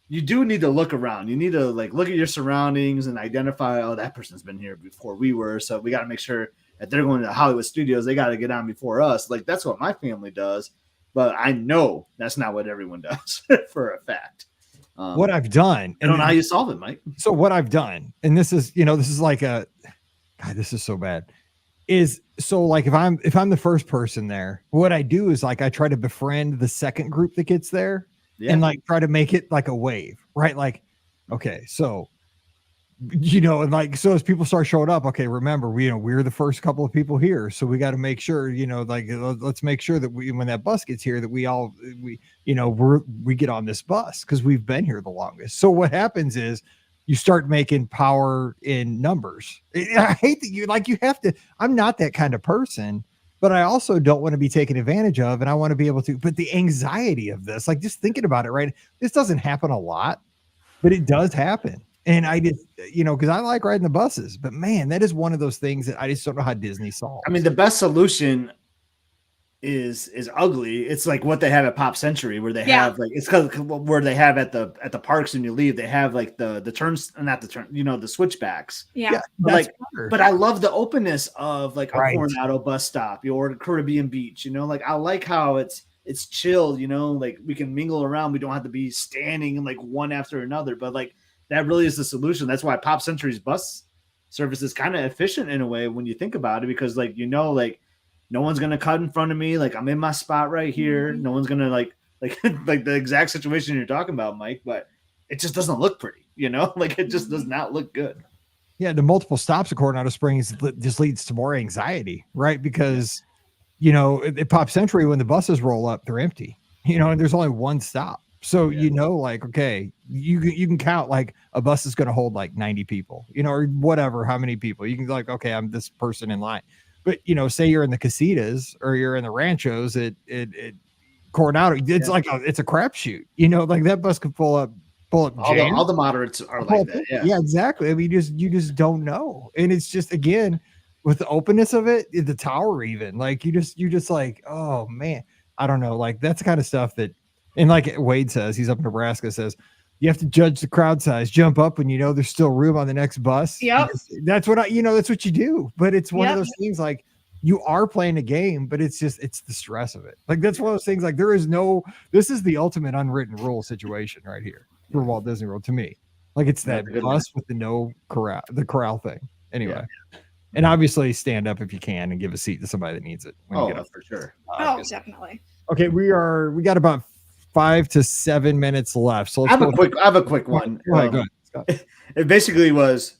you do need to look around. You need to like look at your surroundings and identify, oh, that person's been here before we were. So we got to make sure that they're going to Hollywood Studios. They got to get on before us. Like that's what my family does. But I know that's not what everyone does for a fact. What I've done. I don't know how you solve it, Mike. So what I've done, and this is, this is like God, this is so bad. Is so like if I'm the first person there, what I do is like I try to befriend the second group that gets there. Yeah. And like try to make it like a wave, right? Like, okay, so and like so as people start showing up, okay, remember we're the first couple of people here, so we got to make sure like let's make sure that when that bus gets here that we get on this bus because we've been here the longest. So what happens is you start making power in numbers. I hate that you have to. I'm not that kind of person. But I also don't want to be taken advantage of, and I want to be able to. But the anxiety of this, like just thinking about it, right? This doesn't happen a lot, but it does happen. And I just, because I like riding the buses, but man, that is one of those things that I just don't know how Disney solves. I mean, the best solution is ugly. It's like what they have at Pop Century, where they have like where they have at the parks when you leave, they have like the turns, not the turn, the switchbacks. Yeah. But I love the openness of like a Coronado bus stop or the Caribbean Beach. Like I like how it's chilled. Like we can mingle around. We don't have to be standing like one after another. But like that really is the solution. That's why Pop Century's bus service is kind of efficient in a way when you think about it, because like like. No one's gonna cut in front of me. Like I'm in my spot right here. No one's gonna like the exact situation you're talking about, Mike. But it just doesn't look pretty, Like it just does not look good. Yeah, the multiple stops at Coronado Springs just leads to more anxiety, right? Because at Pop Century when the buses roll up, they're empty. And there's only one stop. So like okay, you can count like a bus is going to hold like 90 people, or whatever, how many people. You can like okay, I'm this person in line. But say you're in the casitas or you're in the ranchos at Coronado, it's like it's a crapshoot. Like that bus could pull up. All the moderates are like that. Yeah, exactly. I mean, you just don't know, and it's just again with the openness of it, the tower even like you just like oh man, I don't know. Like that's the kind of stuff that, and like Wade says, he's up in Nebraska, says. You have to judge the crowd size, jump up when there's still room on the next bus. Yep. That's what that's what you do. But it's one of those things like you are playing a game, but it's the stress of it. Like that's one of those things like this is the ultimate unwritten rule situation right here for Walt Disney World to me. Like it's that bus with the corral thing. Anyway. Yeah. And obviously stand up if you can and give a seat to somebody that needs it. When you get up. For sure. Definitely. Okay. We got about 5 to 7 minutes left. So I have a quick one. Go ahead. It basically was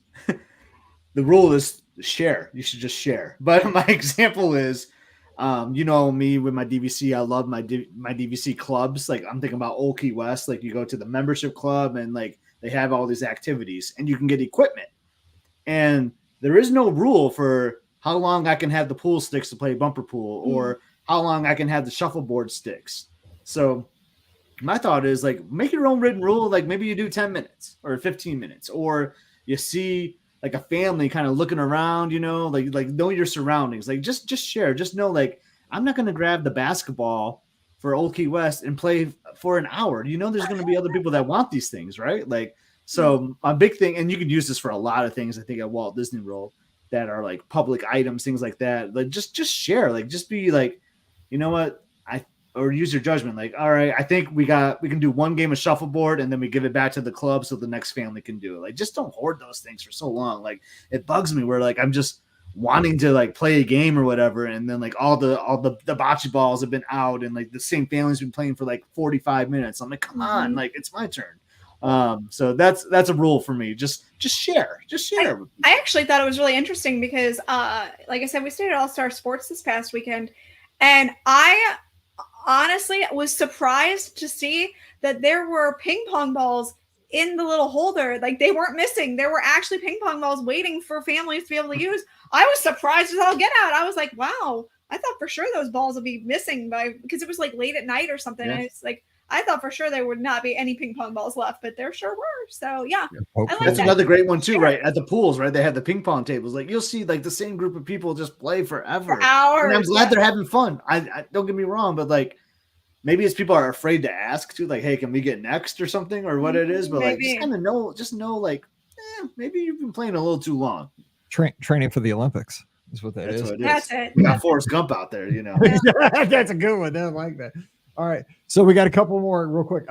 the rule is share. You should just share. But my example is, me with my DVC, I love my DVC clubs. Like I'm thinking about Old Key West. Like you go to the membership club and like they have all these activities and you can get equipment. And there is no rule for how long I can have the pool sticks to play bumper pool or how long I can have the shuffleboard sticks. So my thought is like make your own written rule. Like maybe you do 10 minutes or 15 minutes, or you see like a family kind of looking around, like know your surroundings. Like just share. Just know like I'm not going to grab the basketball for Old Key West and play for an hour. There's going to be other people that want these things, right? Like so my big thing, and you can use this for a lot of things. I think at Walt Disney World that are like public items, things like that. Like just share. Like just be like, you know what? Or use your judgment. Like, all right, I think we can do one game of shuffleboard and then we give it back to the club so the next family can do it. Like, just don't hoard those things for so long. Like, it bugs me where like I'm just wanting to like play a game or whatever, and then like all the bocce balls have been out and like the same family's been playing for like 45 minutes. I'm like, come on, like it's my turn. So that's a rule for me. Just share. I actually thought it was really interesting because like I said, we stayed at All Star Sports this past weekend, and I honestly was surprised to see that there were ping pong balls in the little holder. Like they weren't missing. There were actually ping pong balls waiting for families to be able to use. I was surprised as all get out. I was like, wow, I thought for sure those balls would be missing because it was like late at night or something. Yeah. And it's like, I thought for sure there would not be any ping pong balls left, but there sure were. So yeah, I like that's that. another great one too, right? At the pools, right? They have the ping pong tables. Like you'll see, like the same group of people just play forever. For hours. And I'm glad they're having fun. I don't get me wrong, but like maybe it's people are afraid to ask too, like, hey, can we get next or something or what it is? But like, just kind of know, like, maybe you've been playing a little too long. Training for the Olympics is what that is. What it That's it. We got Forrest Gump out there, you know. That's a good one. I like that. All right. So we got a couple more real quick.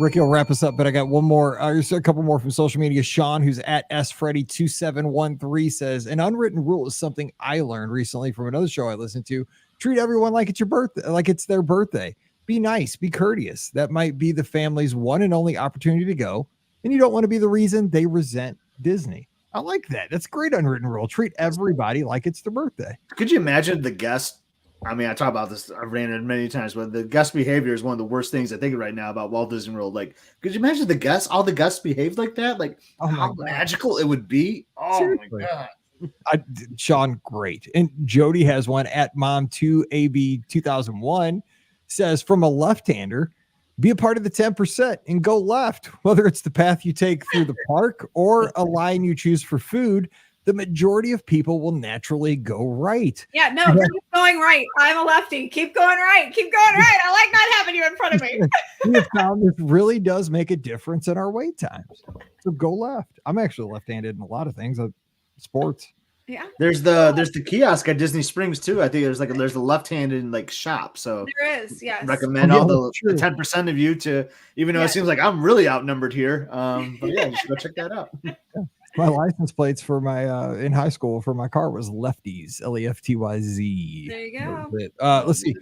Rikki will wrap us up, but I got one more. There's a couple more from social media. Sean, who's at sfreddy2713 says, an unwritten rule is something I learned recently from another show I listened to. Treat everyone like it's your birthday, like it's their birthday. Be nice, be courteous. That might be the family's one and only opportunity to go. And you don't want to be the reason they resent Disney. I like that. That's a great unwritten rule. Treat everybody like it's their birthday. Could you imagine the guest? I mean, I talk about this, I've ran it many times, but the guest behavior is one of the worst things I think right now about Walt Disney World. Like, could you imagine all the guests behaved like that? Like, how magical it would be. Oh, seriously. My God. Sean, great. And Jody has one at Mom2AB2001 says, from a left-hander, be a part of the 10% and go left. Whether it's the path you take through the park or a line you choose for food, the majority of people will naturally go right. Yeah, no, keep going right. I'm a lefty. Keep going right. Keep going right. I like not having you in front of me. We have found this really does make a difference in our wait times. So go left. I'm actually left-handed in a lot of things, sports. Yeah. There's the kiosk at Disney Springs too. I think there's a left-handed like shop. So there is, yes. Recommend all the 10% of you to, even though it seems like I'm really outnumbered here. But yeah, you should go check that out. Yeah. My license plates for my in high school for my car was lefties, Leftyz. There you go. Let's see,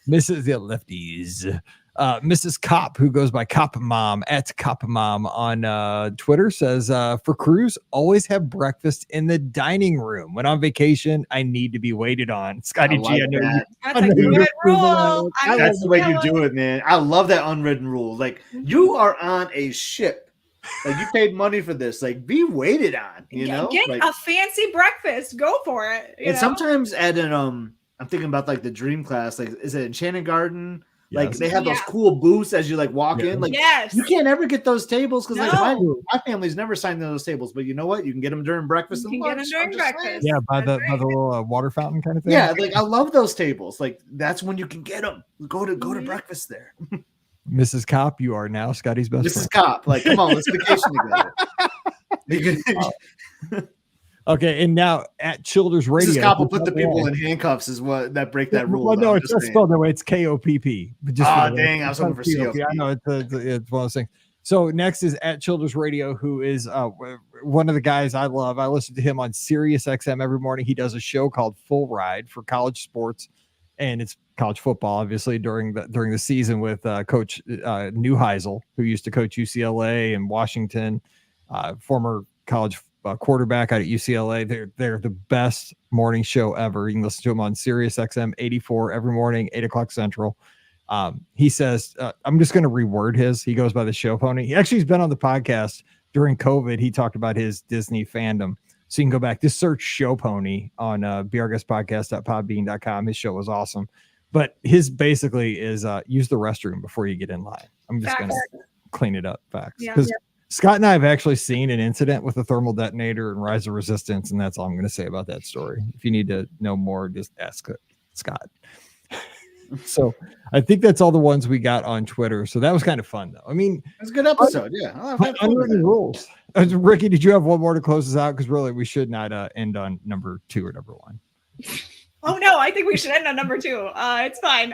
Mrs. Lefties. Mrs. Cop, who goes by Cop Mom at Cop Mom on Twitter, says, for cruise, always have breakfast in the dining room. When on vacation, I need to be waited on. Scotty G, I know that. That's a good rule. That's the way you do it, man. I love that unwritten rule. Like, you are on a ship. Like, you paid money for this. Like, be waited on, you know? Get like, a fancy breakfast. Go for it. And sometimes at an I'm thinking about like the dream class, like, is it Enchanted Garden? Like, they have those cool booths as you like walk in. Like, you can't ever get those tables because like my family's never signed those tables. But you know what? You can get them during breakfast and lunch. Yeah, by the little water fountain kind of thing. Yeah, like I love those tables. Like, that's when you can get them. Go to breakfast there. Mrs. Cop, you are now Scotty's best friend. Mrs. Cop, like, come on, let's vacation together. Okay, and now at Childers Radio, Mrs. Cop will put the people in handcuffs is what that break that rule. Well, no, it's just spelled that way. It's KOPP. Dang, I was looking for COP. I know it's one of those things. So next is at Childers Radio, who is one of the guys I love. I listen to him on Sirius XM every morning. He does a show called Full Ride for college sports, and it's college football, obviously during the season with Coach Neuheisel, who used to coach UCLA and Washington, former college quarterback out at UCLA. They're the best morning show ever. You can listen to him on Sirius XM 84 every morning, 8:00 Central. He says, I'm just going to reword his. He goes by the Show Pony. He's been on the podcast during COVID. He talked about his Disney fandom. So you can go back, just search Show Pony on brguestpodcast.podbean.com. His show was awesome. But his basically is use the restroom before you get in line. I'm just going to clean it up. Facts. Because Scott and I have actually seen an incident with a thermal detonator and Rise of Resistance, and that's all I'm going to say about that story. If you need to know more, just ask Scott. So I think that's all the ones we got on Twitter. So that was kind of fun, though. I mean, it's a good episode. Yeah. Unwritten rules. Rikki, did you have one more to close us out? Because really, we should not end on number 2 or number 1. Oh, no, I think we should end on number 2. It's fine.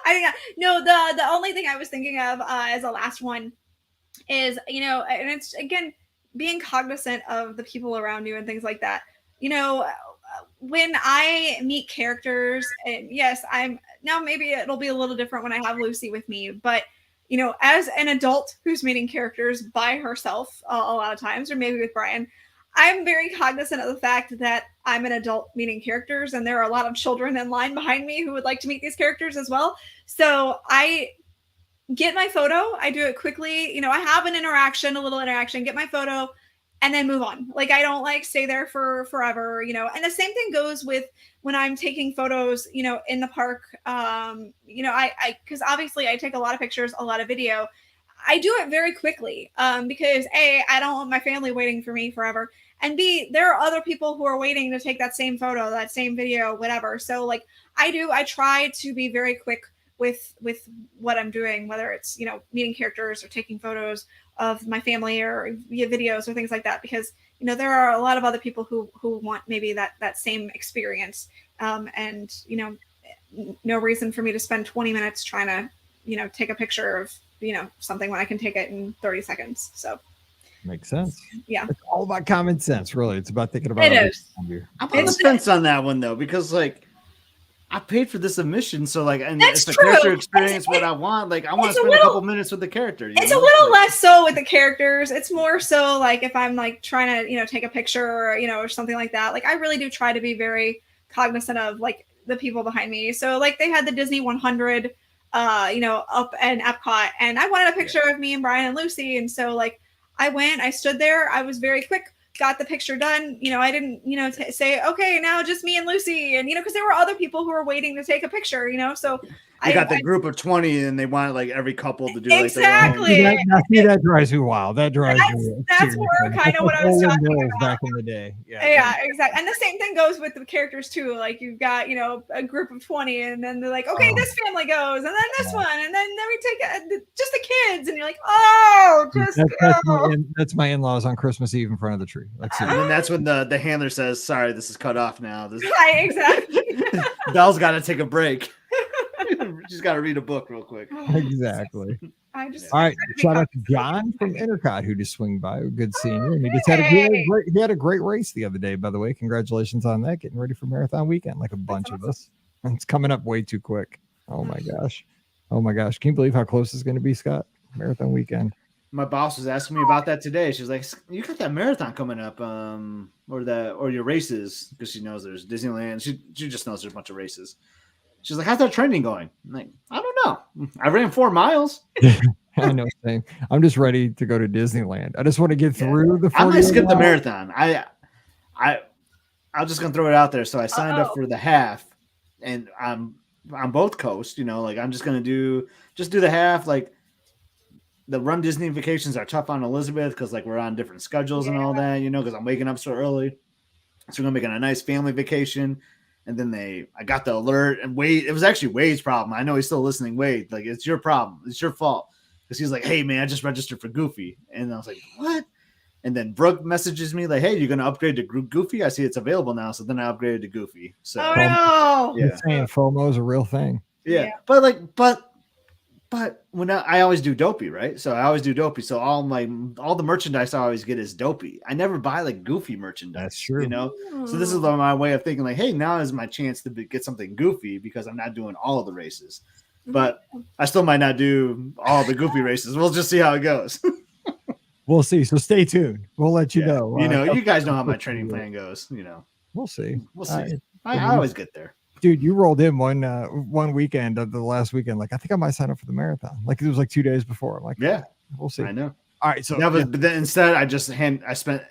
I think the only thing I was thinking of as a last one is, and it's, again, being cognizant of the people around you and things like that. When I meet characters, and yes, maybe it'll be a little different when I have Lucy with me, but as an adult who's meeting characters by herself a lot of times, or maybe with Brian, I'm very cognizant of the fact that I'm an adult meeting characters, and there are a lot of children in line behind me who would like to meet these characters as well. So I get my photo, I do it quickly, I have a little interaction, get my photo, and then move on. Like I don't like stay there for forever, you know. And the same thing goes with when I'm taking photos, you know, in the park. You know, I because obviously I take a lot of pictures, a lot of video. I do it very quickly because A, I don't want my family waiting for me forever. And B, there are other people who are waiting to take that same photo, that same video, whatever. So like I try to be very quick with what I'm doing, whether it's, you know, meeting characters or taking photos of my family or via videos or things like that, because, you know, there are a lot of other people who want maybe that same experience. And, you know, no reason for me to spend 20 minutes trying to, you know, take a picture of, you know, something when I can take it in 30 seconds. So makes sense. Yeah. It's all about common sense, really. It's about thinking about it. Is. I'm on the fence on that one though, because like I paid for this admission, so like, and that's it's the true. character experience what I want. Like I want to spend a couple minutes with the character. It's a little less so with the characters. It's more so like if I'm like trying to, you know, take a picture or, you know, or something like that. Like I really do try to be very cognizant of like the people behind me. So like they had the Disney 100 you know, up in Epcot, and I wanted a picture of me and Brian and Lucy, and so like I went, I stood there, I was very quick, got the picture done. You know, I didn't, you know, say, okay, now just me and Lucy, and you know, because there were other people who were waiting to take a picture, you know, so I got the group of 20 and they wanted like every couple to do exactly. Like that drives me wild. That drives me. That's more kind of what I was talking about back in the day. Yeah, exactly. And the same thing goes with the characters too. Like you've got, you know, a group of 20, and then they're like, okay, this family goes, and then this one, and then we take just the kids, and you're like, oh, just that's my in-laws on Christmas Eve in front of the tree. And then that's when the handler says, "Sorry, this is cut off now." Right, exactly. Belle's got to take a break. She's got to read a book real quick. Exactly. I just all right. Shout out to John from Intercot who just swing by. Good seeing you. And he just had a great race the other day, by the way. Congratulations on that. Getting ready for marathon weekend, like a bunch of us. And it's coming up way too quick. Oh my gosh. Can you believe how close it's going to be, Scott? Marathon weekend. My boss was asking me about that today. She's like, "You got that marathon coming up, or your races?" Because she knows there's Disneyland. She just knows there's a bunch of races. She's like, "How's that training going?" I'm like, "I don't know. I ran 4 miles." I know. Same. I'm just ready to go to Disneyland. I just want to get through the. I might skip the marathon. I'm just gonna throw it out there. So I signed up for the half, and I'm on both coasts. You know, like I'm just gonna do the half. Like the Run Disney vacations are tough on Elizabeth because like we're on different schedules and all that. You know, because I'm waking up so early. So we're gonna make it a nice family vacation. And then I got the alert, and Wade, it was actually Wade's problem. I know he's still listening. Wade, like, it's your problem. It's your fault. Because he's like, "Hey, man, I just registered for Goofy." And I was like, "What?" And then Brooke messages me like, "Hey, you're going to upgrade to Goofy? I see it's available now." So then I upgraded to Goofy. So, oh, no. Yeah. Saying FOMO is a real thing. Yeah. But when I always do Dopey, right? So I always do Dopey. So all the merchandise I always get is Dopey. I never buy like Goofy merchandise. That's true. You know? So this is my way of thinking like, hey, now is my chance to get something Goofy because I'm not doing all of the races. But I still might not do all the Goofy races. We'll just see how it goes. We'll see. So stay tuned. We'll let you know. You know, you guys know how my training plan goes. You know, we'll see. We'll see. I always get there. Dude, you rolled in one weekend of the last weekend. Like, I think I might sign up for the marathon. Like, it was like 2 days before. I'm like, yeah, we'll see. I know. All right, so but then instead, I spent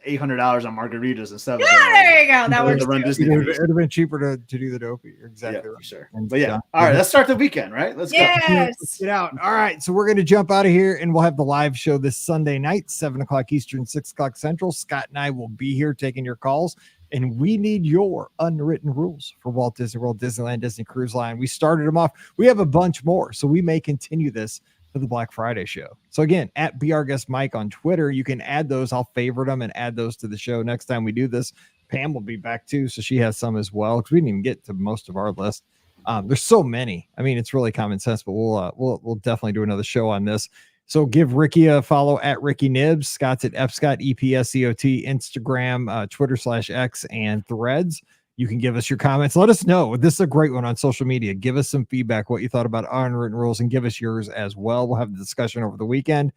$800 on margaritas instead. Yeah, there you go. That was Run Disney. It would have been cheaper to do the Dopey. You're exactly right. For sure. But yeah, all right, let's start the weekend. Right, let's go. Let's get out. All right, so we're gonna jump out of here, and we'll have the live show this Sunday night, 7:00 Eastern, 6:00 Central. Scott and I will be here taking your calls. And we need your unwritten rules for Walt Disney World, Disneyland, Disney Cruise Line. We started them off. We have a bunch more, so we may continue this for the Black Friday show. So again, at BRGuestMike on Twitter, you can add those. I'll favorite them and add those to the show next time we do this. Pam will be back too, so she has some as well because we didn't even get to most of our list. There's so many. I mean, it's really common sense, but we'll definitely do another show on this. So give Rikki a follow at Rikki Nibs. Scott's at FScott, EPSCOT, Instagram, Twitter/X, and Threads. You can give us your comments. Let us know. This is a great one on social media. Give us some feedback, what you thought about Unwritten Rules, and give us yours as well. We'll have the discussion over the weekend.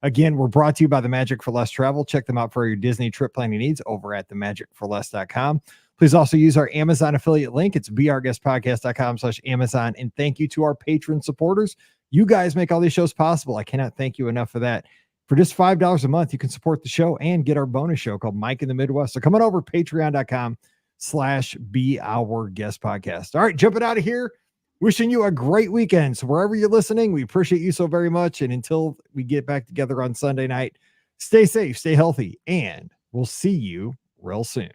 Again, we're brought to you by the Magic for Less Travel. Check them out for your Disney trip planning needs over at themagicforless.com. Please also use our Amazon affiliate link. It's beourguestpodcast.com/Amazon. And thank you to our patron supporters. You guys make all these shows possible. I cannot thank you enough for that. For just $5 a month, you can support the show and get our bonus show called Mike in the Midwest. So come on over, patreon.com/Be Our Guest Podcast. All right, jumping out of here. Wishing you a great weekend. So wherever you're listening, we appreciate you so very much. And until we get back together on Sunday night, stay safe, stay healthy, and we'll see you real soon.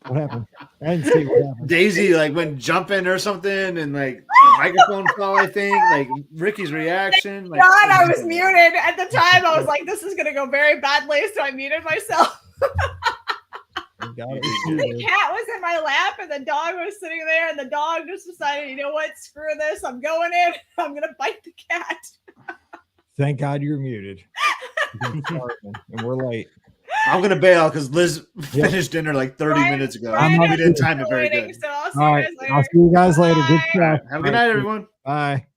What happened? I didn't see what happened. Daisy like went jumping or something, and like microphone fell. I think like Ricky's reason. Like, God, I was muted at the time. I was like, "This is gonna go very badly," so I muted myself. The cat was in my lap, and the dog was sitting there, and the dog just decided, you know what? Screw this! I'm going in. I'm gonna bite the cat. Thank God you're muted. And we're late. I'm gonna bail because Liz finished dinner like 30 minutes ago. We didn't time it very good. So I'll see All right, I'll see you guys later. Good chat. Have a good night, everyone. Bye.